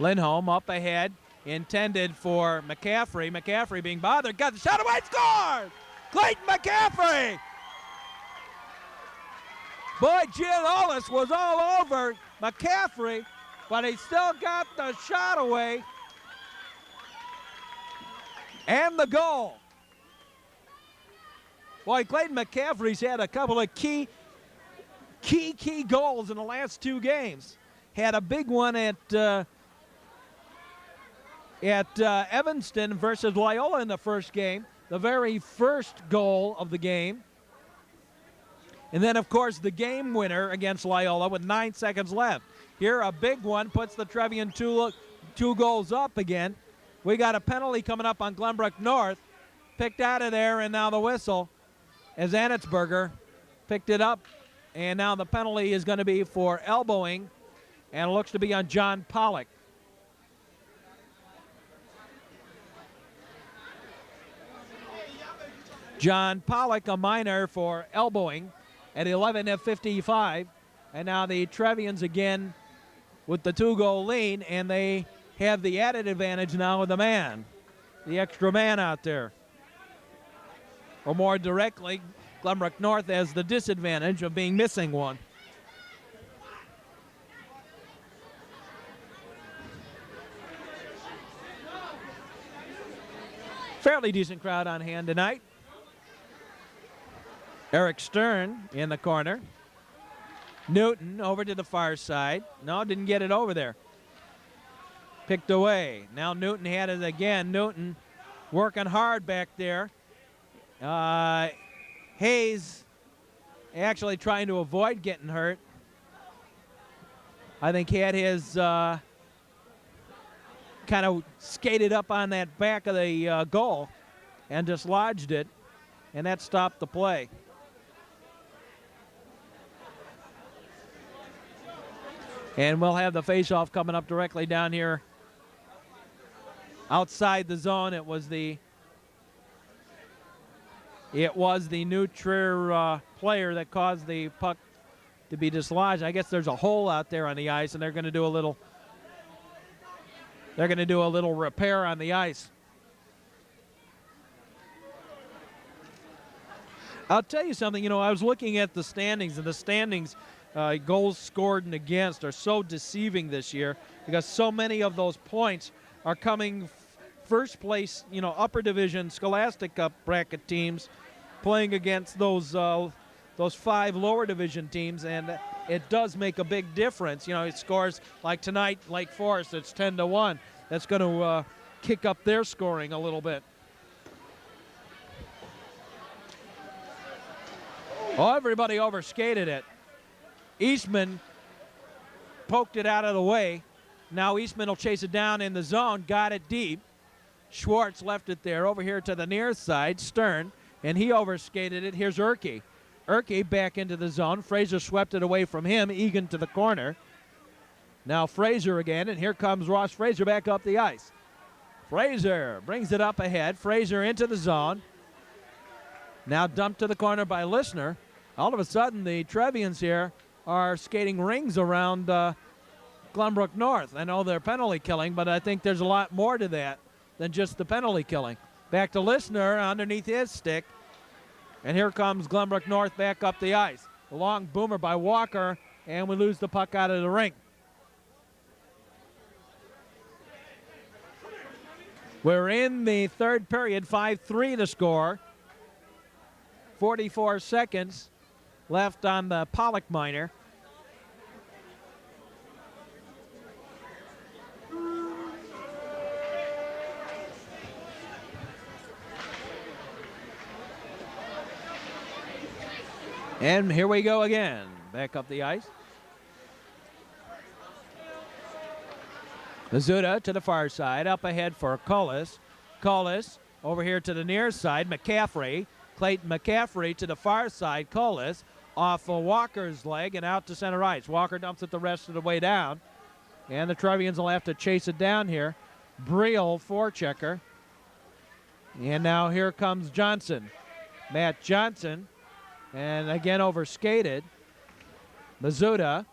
Lindholm up ahead, intended for McCaffrey. McCaffrey being bothered, got the shot away, scored! Clayton McCaffrey! Boy, Giannolis was all over McCaffrey, but he still got the shot away. And the goal. Boy, Clayton McCaffrey's had a couple of key goals in the last two games. Had a big one at Evanston versus Loyola in the first game, the very first goal of the game. And then, of course, the game winner against Loyola with 9 seconds left. Here, a big one puts the Trevian two goals up again. We got a penalty coming up on Glenbrook North. Picked out of there, and now the whistle as Anitzberger picked it up. And now the penalty is going to be for elbowing, and it looks to be on John Pollock. John Pollock, a minor for elbowing at 11:55. And now the Trevians again with the two-goal lead, and they have the added advantage now with the man, the extra man out there. Or more directly, Glenbrook North has the disadvantage of being missing one. Fairly decent crowd on hand tonight. Eric Stern in the corner. Newton over to the far side. No, didn't get it over there. Picked away. Now Newton had it again. Newton working hard back there. Hayes actually trying to avoid getting hurt. I think he had his kind of skated up on that back of the goal and dislodged it, and that stopped the play. And we'll have the faceoff coming up directly down here outside the zone. It was the New Trier player that caused the puck to be dislodged. I guess there's a hole out there on the ice, and they're going to do a little repair on the ice. I'll tell you something. I was looking at the standings, and the standings, goals scored and against, are so deceiving this year because so many of those points are coming first place, upper division Scholastic Cup bracket teams playing against those 5 lower division teams, and it does make a big difference. It scores like tonight, Lake Forest, it's 10-1. That's going to kick up their scoring a little bit. Oh, everybody overskated it. Eastman poked it out of the way. Now Eastman will chase it down in the zone. Got it deep. Schwartz left it there. Over here to the near side, Stern, and he overskated it. Here's Urke. Urke back into the zone. Fraser swept it away from him. Egan to the corner. Now Fraser again, and here comes Ross Fraser back up the ice. Fraser brings it up ahead. Fraser into the zone. Now dumped to the corner by Listener. All of a sudden, the Trevians here are skating rings around Glenbrook North. I know they're penalty killing, but I think there's a lot more to that than just the penalty killing. Back to Listener underneath his stick. And here comes Glenbrook North back up the ice. A long boomer by Walker, and we lose the puck out of the ring. We're in the third period, 5-3 to score. 44 seconds left on the Pollock minor. And here we go again. Back up the ice. Mizuta to the far side. Up ahead for Cullis. Cullis over here to the near side. McCaffrey. Clayton McCaffrey to the far side. Cullis off of Walker's leg and out to center ice. Walker dumps it the rest of the way down. And the Trevians will have to chase it down here. Briel forechecker. And now here comes Johnson. Matt Johnson. And again overskated. Mizuta.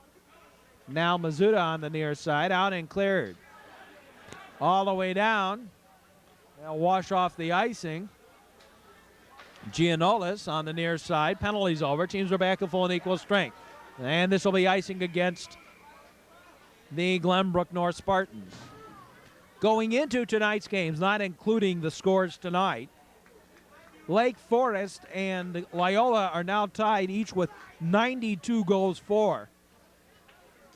Now Mizuta on the near side. Out and cleared. All the way down. They'll wash off the icing. Gianolis on the near side. Penalties over. Teams are back at full and equal strength. And this will be icing against the Glenbrook North Spartans. Going into tonight's games, not including the scores tonight, Lake Forest and Loyola are now tied each with 92 goals for.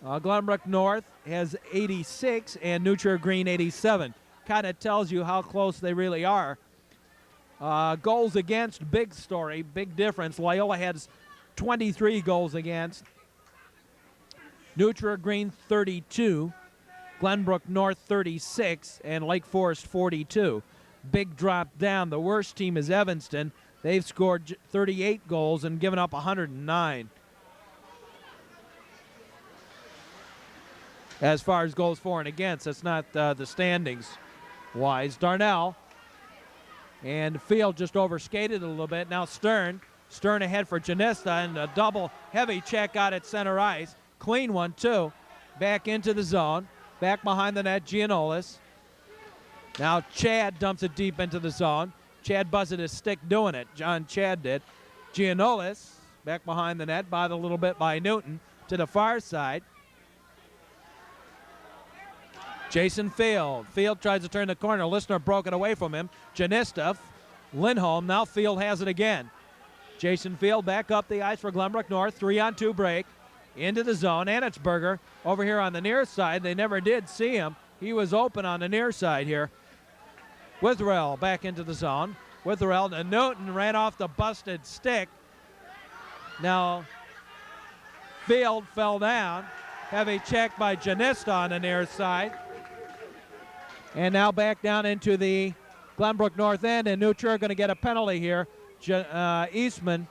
Glenbrook North has 86 and New Trier Green 87. Kind of tells you how close they really are. Goals against, big story, big difference. Loyola has 23 goals against. New Trier Green 32. Glenbrook North 36 and Lake Forest 42. Big drop down. The worst team is Evanston. They've scored 38 goals and given up 109. As far as goals for and against, that's not the standings wise. Darnell and Field just overskated a little bit. Now Stern ahead for Janista, and a double heavy check out at center ice. Clean one too. Back into the zone. Back behind the net, Gianolis. Now Chad dumps it deep into the zone. Chad buzzed his stick doing it. John Chad did. Gianolis back behind the net, bothered a little bit by Newton to the far side. Jason Field. Field tries to turn the corner. Listener broke it away from him. Janista, Lindholm. Now Field has it again. Jason Field back up the ice for Glenbrook North. 3-on-2 break. Into the zone. Anitzberger over here on the near side. They never did see him. He was open on the near side here. Witherell back into the zone. Witherell to Newton, ran off the busted stick. Now Field fell down. Heavy check by Janista on the near side. And now back down into the Glenbrook North end, and New Trier going to get a penalty here. Eastman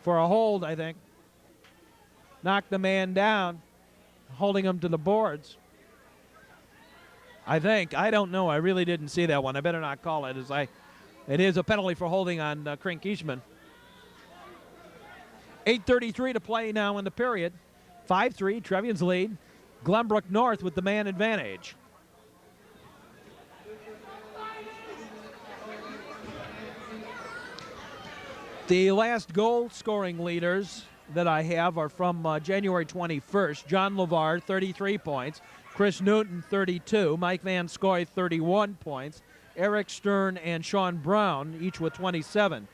for a hold, I think. Knocked the man down, holding him to the boards. I think. I don't know. I really didn't see that one. I better not call it. It is a penalty for holding on Crink Eastman. 8:33 to play now in the period. 5-3, Trevians lead. Glenbrook North with the man advantage. The last goal-scoring leaders that I have are from January 21st. John LeVar, 33 points. Chris Newton, 32. Mike Van Scoy, 31 points. Eric Stern and Sean Brown, each with 27.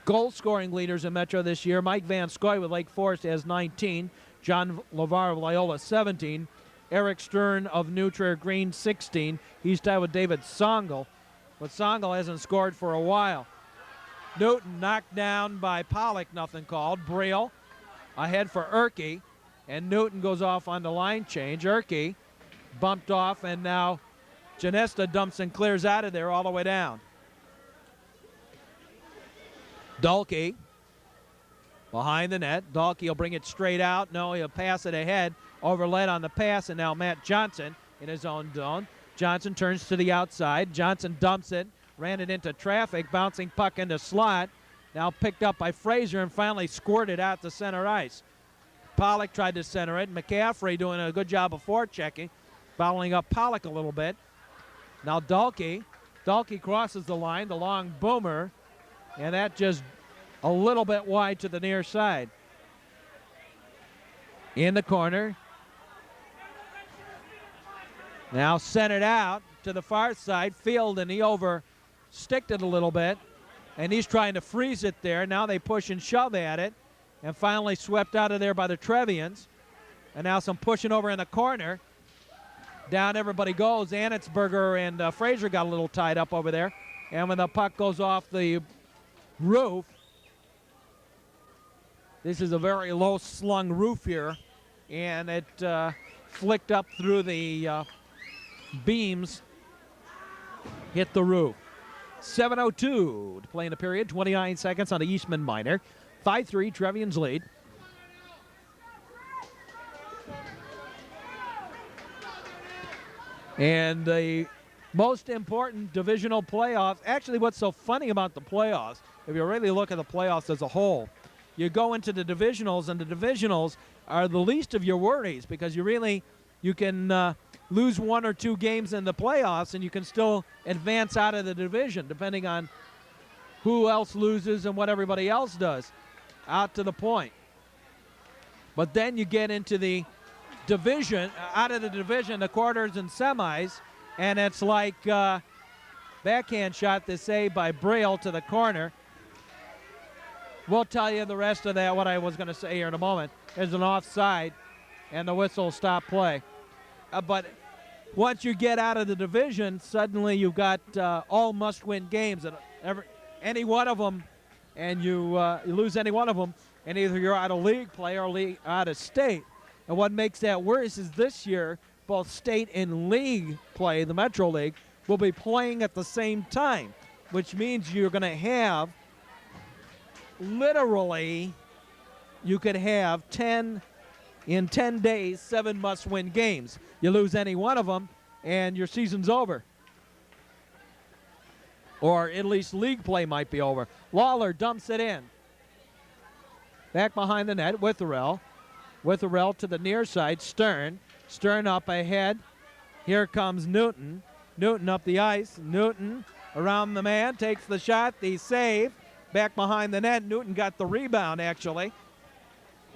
Goal-scoring leaders in Metro this year. Mike Van Scoy with Lake Forest has 19. John LeVar of Loyola, 17. Eric Stern of New Trier Green, 16. He's tied with David Songel, but Songel hasn't scored for a while. Newton knocked down by Pollock, nothing called. Briel ahead for Erke, and Newton goes off on the line change. Erke bumped off, and now Janesta dumps and clears out of there all the way down. Dalkey behind the net. Dalkey will bring it straight out. No, he'll pass it ahead. Overled on the pass, and now Matt Johnson in his own zone. Johnson turns to the outside. Johnson dumps it. Ran it into traffic, bouncing puck into slot. Now picked up by Fraser and finally squirted out to center ice. Pollock tried to center it. McCaffrey doing a good job of forechecking, following up Pollock a little bit. Now Dalkey. Dalkey crosses the line, the long boomer, and that just a little bit wide to the near side. In the corner. Now sent it out to the far side. Field, and he sticked it a little bit, and he's trying to freeze it there. Now they push and shove at it, and finally swept out of there by the Trevians. And now some pushing over in the corner. Down everybody goes. Anitzberger and Fraser got a little tied up over there. And when the puck goes off the roof, this is a very low-slung roof here, and it flicked up through the beams, hit the roof. 7:02 to play in the period. 29 seconds on the Eastman minor. 5-3, Trevians lead. And the most important divisional playoffs, actually what's so funny about the playoffs, if you really look at the playoffs as a whole, you go into the divisionals, and the divisionals are the least of your worries because you can lose one or two games in the playoffs, and you can still advance out of the division, depending on who else loses and what everybody else does, out to the point. But then you get into the division, out of the division, the quarters and semis, and it's like backhand shot to save by Briel to the corner. We'll tell you the rest of that, what I was going to say here in a moment. There's an offside, and the whistle will stop play. But once you get out of the division, suddenly you've got all must-win games. Any one of them, and you lose any one of them, and either you're out of league play or out of state. And what makes that worse is this year, both state and league play, the Metro League, will be playing at the same time, which means you're going to have, literally, you could have 10 days, 7 must-win games. You lose any one of them, and your season's over. Or at least league play might be over. Lawler dumps it in. Back behind the net, Witherell. Witherell to the near side, Stern. Stern up ahead. Here comes Newton. Newton up the ice. Newton around the man, takes the shot, the save. Back behind the net, Newton got the rebound, actually.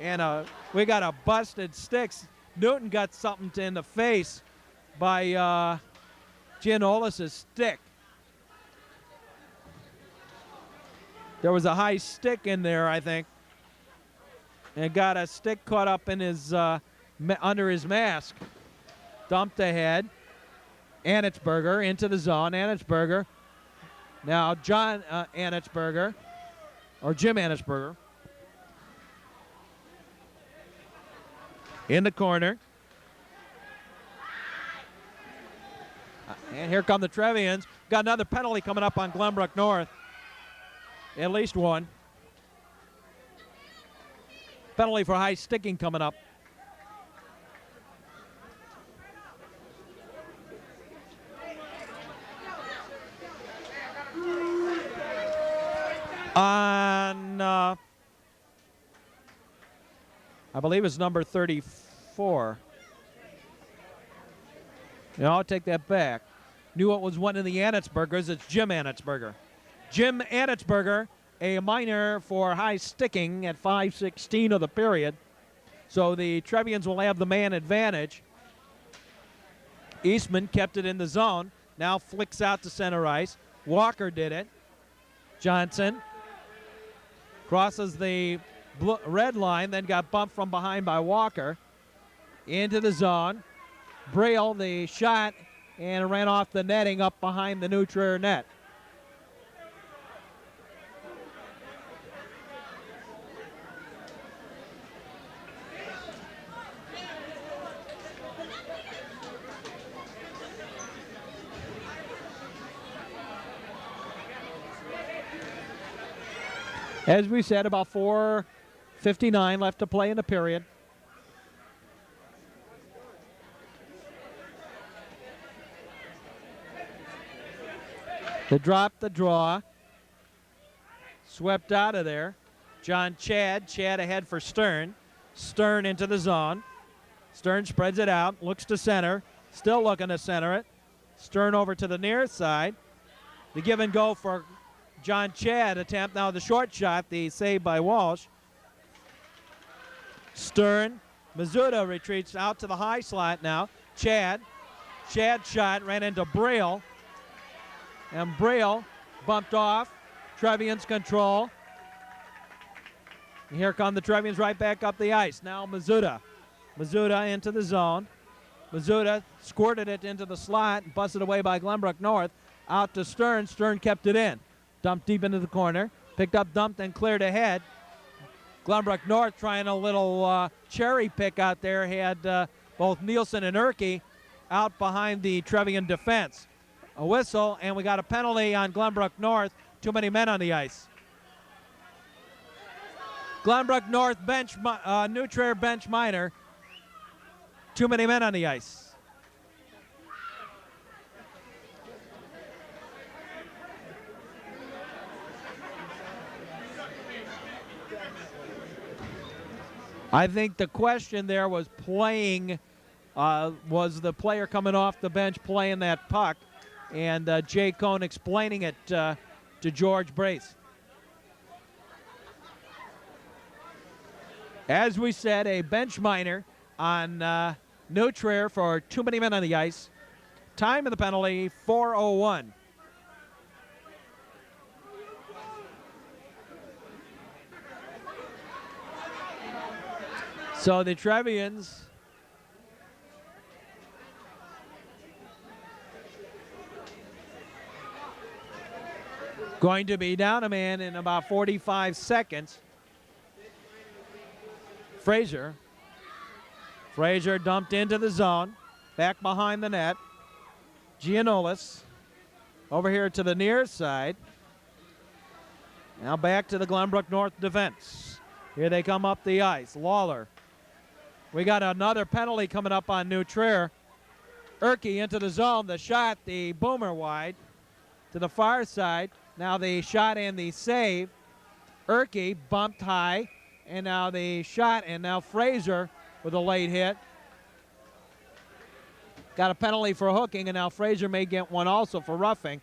And we got a busted sticks. Newton got something in the face by Gianolis' stick. There was a high stick in there, I think. And got a stick caught up in his under his mask. Dumped ahead. Anitzberger into the zone. Anitzberger. Now John Anitzberger, or Jim Anitzberger, in the corner. And here come the Trevians. Got another penalty coming up on Glenbrook North. At least one. Penalty for high sticking coming up. On, I believe it's number 34. No, I'll take that back. Knew it was one of the Anitzbergers. It's Jim Anitzberger. Jim Anitzberger, a minor for high sticking at 5:16 of the period. So the Trevians will have the man advantage. Eastman kept it in the zone. Now flicks out to center ice. Walker did it. Johnson crosses the red line, then got bumped from behind by Walker. Into the zone. Braille, the shot, and ran off the netting up behind the New Trier net. As we said, about 4:59 left to play in the period. They dropped the draw. Swept out of there. John Chad. Chad ahead for Stern. Stern into the zone. Stern spreads it out. Looks to center. Still looking to center it. Stern over to the near side. The give and go for John Chad attempt. Now the short shot, the save by Walsh. Stern. Mizuta retreats out to the high slot now. Chad. Chad shot, ran into Braille. And Braille bumped off. Trevians control. And here come the Trevians right back up the ice. Now Mizuta. Mizuta into the zone. Mizuta squirted it into the slot and busted away by Glenbrook North. Out to Stern. Stern kept it in. Dumped deep into the corner. Picked up, dumped, and cleared ahead. Glenbrook North trying a little cherry pick out there. Had both Nielsen and Erke out behind the Trevian defense. A whistle, and we got a penalty on Glenbrook North. Too many men on the ice. Glenbrook North bench, New Trier bench minor. Too many men on the ice. I think the question there was playing, was the player coming off the bench playing that puck, and Jay Cohn explaining it to George Brace. As we said, a bench minor on New Trier for too many men on the ice. Time of the penalty, 4:01. So the Trevians going to be down a man in about 45 seconds. Frazier dumped into the zone, back behind the net. Giannoulis over here to the near side. Now back to the Glenbrook North defense. Here they come up the ice. Lawler. We got another penalty coming up on New Trier. Erke into the zone. The shot, the boomer wide to the far side. Now the shot and the save. Erke bumped high. And now the shot, and now Frazier with a late hit. Got a penalty for hooking, and now Frazier may get one also for roughing.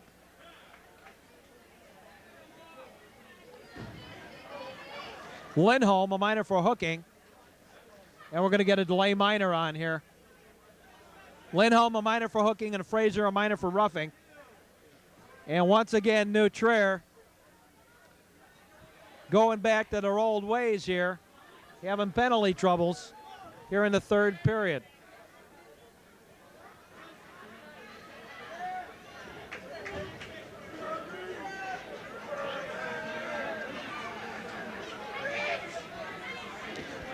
Lindholm, a minor for hooking. And we're going to get a delay minor on here. Lindholm, a minor for hooking, and Frazier, a minor for roughing. And once again, New Trier going back to their old ways here, having penalty troubles here in the third period.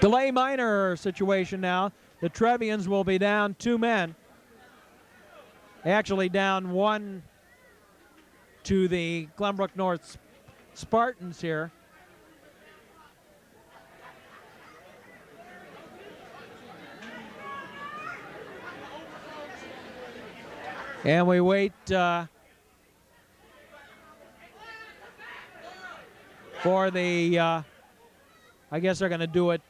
Delay minor situation now. The Trevians will be down 2 men. Actually down 1 to the Glenbrook North Spartans here. And we wait for the, I guess they're going to do it.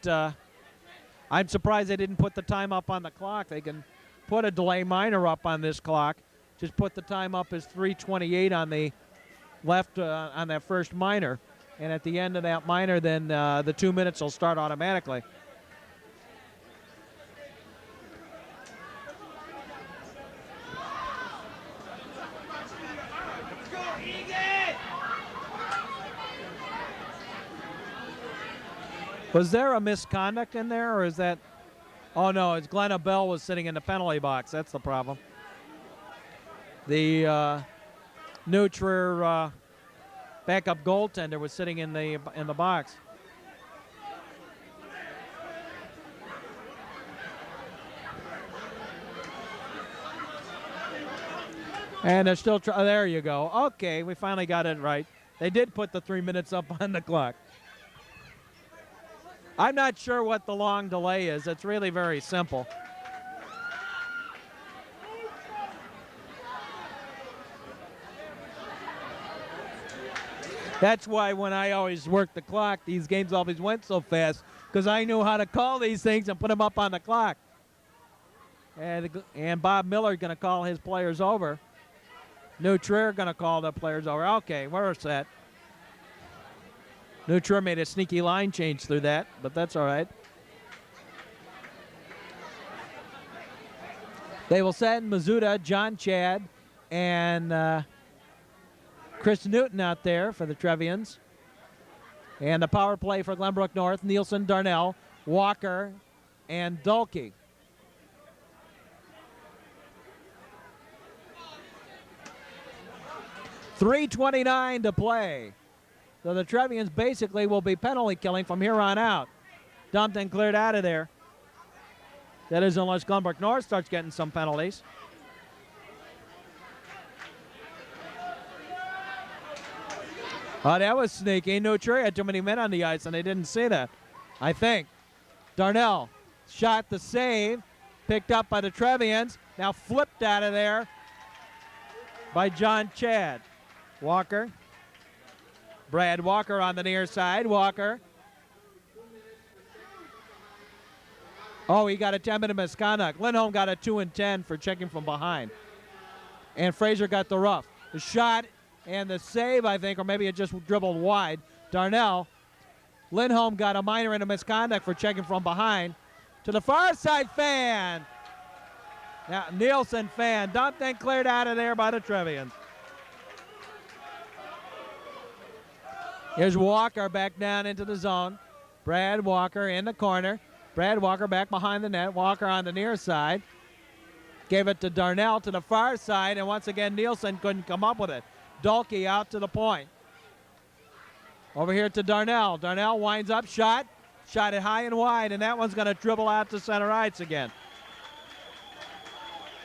I'm surprised they didn't put the time up on the clock. They can put a delay minor up on this clock. Just put the time up as 3:28 on the left on that first minor. And at the end of that minor, then the 2 minutes will start automatically. Was there a misconduct in there, or is that? Oh, no, it's Glenna Bell was sitting in the penalty box. That's the problem. The New Trier backup goaltender was sitting in the box. And they're still there you go. Okay, we finally got it right. They did put the 3 minutes up on the clock. I'm not sure what the long delay is. It's really very simple. That's why when I always worked the clock, these games always went so fast, because I knew how to call these things and put them up on the clock. And Bob Miller going to call his players over. New Trier going to call the players over. Okay, we're set. New Trier made a sneaky line change through that, but that's all right. They will send Mizuta, John Chad, and Chris Newton out there for the Trevians. And the power play for Glenbrook North, Nielsen, Darnell, Walker, and Dulkey. .329 to play. So the Trevians basically will be penalty killing from here on out. Dumped and cleared out of there. That is unless Glenbrook North starts getting some penalties. Oh, that was sneaky. New Trier had too many men on the ice, and they didn't see that, I think. Darnell shot the save, picked up by the Trevians, now flipped out of there by John Chad. Walker. Brad Walker on the near side. Walker. Oh, he got a 10-minute misconduct. Lindholm got a 2 and 10 for checking from behind. And Fraser got the rough. The shot and the save, I think, or maybe it just dribbled wide. Darnell. Lindholm got a minor and a misconduct for checking from behind. To the far side, Fan. Now, Nielsen, Fan. Dumped and cleared out of there by the Trevians. Here's Walker back down into the zone. Brad Walker in the corner. Brad Walker back behind the net. Walker on the near side. Gave it to Darnell to the far side, and once again Nielsen couldn't come up with it. Dulkey out to the point. Over here to Darnell. Darnell winds up, shot. Shot it high and wide, and that one's going to dribble out to center ice again.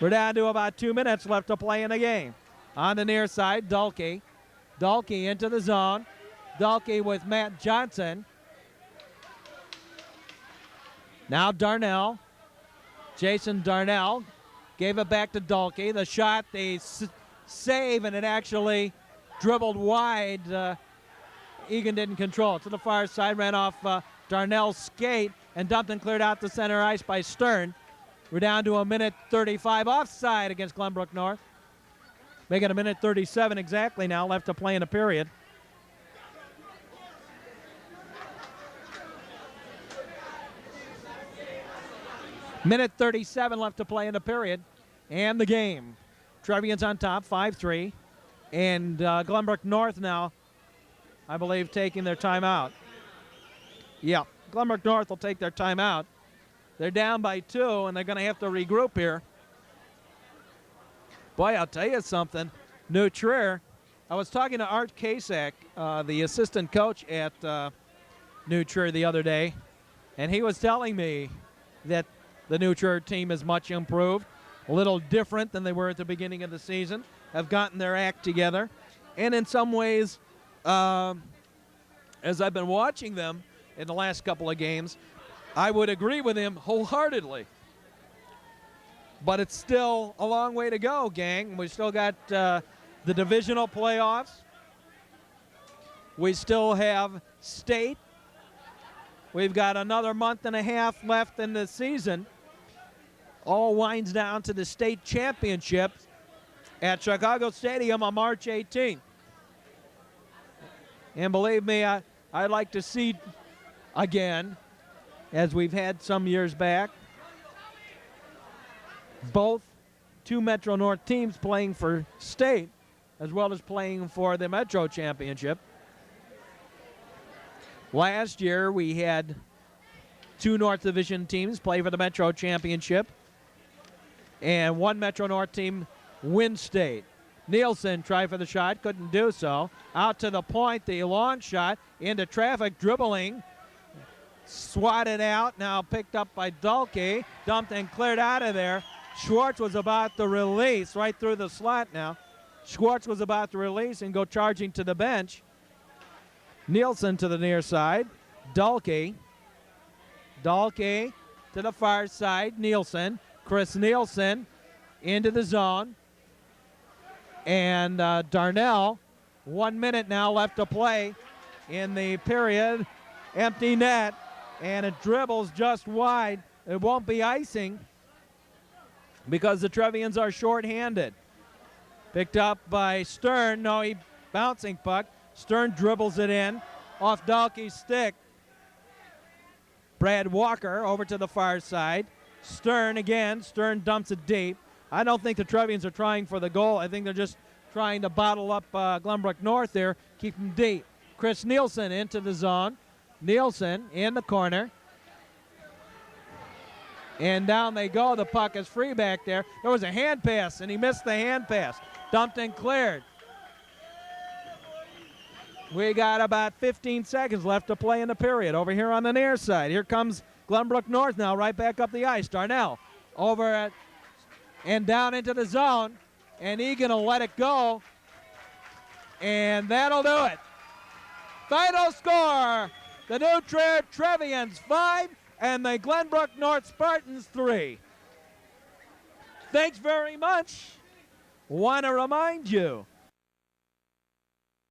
We're down to about 2 minutes left to play in the game. On the near side, Dulkey. Dulkey into the zone. Dulkey with Matt Johnson. Now Darnell. Jason Darnell gave it back to Dulkey. The shot, the save, and it actually dribbled wide. Egan didn't control it. To the far side, ran off Darnell's skate and dumped and cleared out to center ice by Stern. We're down to 1:35 offside against Glenbrook North. Making 1:37 exactly now left to play in the period. Minute 37 left to play in the period and the game. Trevians on top, 5-3. And Glenbrook North now, I believe, taking their timeout. Yeah, Glenbrook North will take their timeout. They're down by 2, and they're going to have to regroup here. Boy, I'll tell you something. New Trier, I was talking to Art Kasak, the assistant coach at New Trier the other day, and he was telling me that the New Trier team is much improved, a little different than they were at the beginning of the season, have gotten their act together, and in some ways, as I've been watching them in the last couple of games, I would agree with him wholeheartedly. But it's still a long way to go, gang. We still got the divisional playoffs. We still have state. We've got another month and a half left in the season. All winds down to the state championship at Chicago Stadium on March 18th. And believe me, I'd like to see again, as we've had some years back, both two Metro North teams playing for state as well as playing for the Metro Championship. Last year we had two North Division teams play for the Metro Championship and one Metro North team win state. Nielsen tried for the shot, couldn't do so. Out to the point, the long shot into traffic, dribbling, swatted out, now picked up by Dulke, dumped and cleared out of there. Schwartz was about to release right through the slot now. Schwartz was about to release and go charging to the bench. Nielsen to the near side. Dulke to the far side. Nielsen. Chris Nielsen into the zone. And Darnell, 1 minute now left to play in the period. Empty net. And it dribbles just wide. It won't be icing because the Trevians are shorthanded. Picked up by Stern. No, he bouncing puck. Stern dribbles it in off Dalkey's stick. Brad Walker over to the far side. Stern again. Stern dumps it deep. I don't think the Trevians are trying for the goal. I think they're just trying to bottle up Glenbrook North there, keep them deep. Chris Nielsen into the zone. Nielsen in the corner. And down they go. The puck is free back there. There was a hand pass, and he missed the hand pass. Dumped and cleared. We got about 15 seconds left to play in the period over here on the near side. Here comes Glenbrook North now, right back up the ice. Darnell over at and down into the zone. And Egan will let it go. And that'll do it. Final score. The New Trier Trevians 5 and the Glenbrook North Spartans 3. Thanks very much. Want to remind you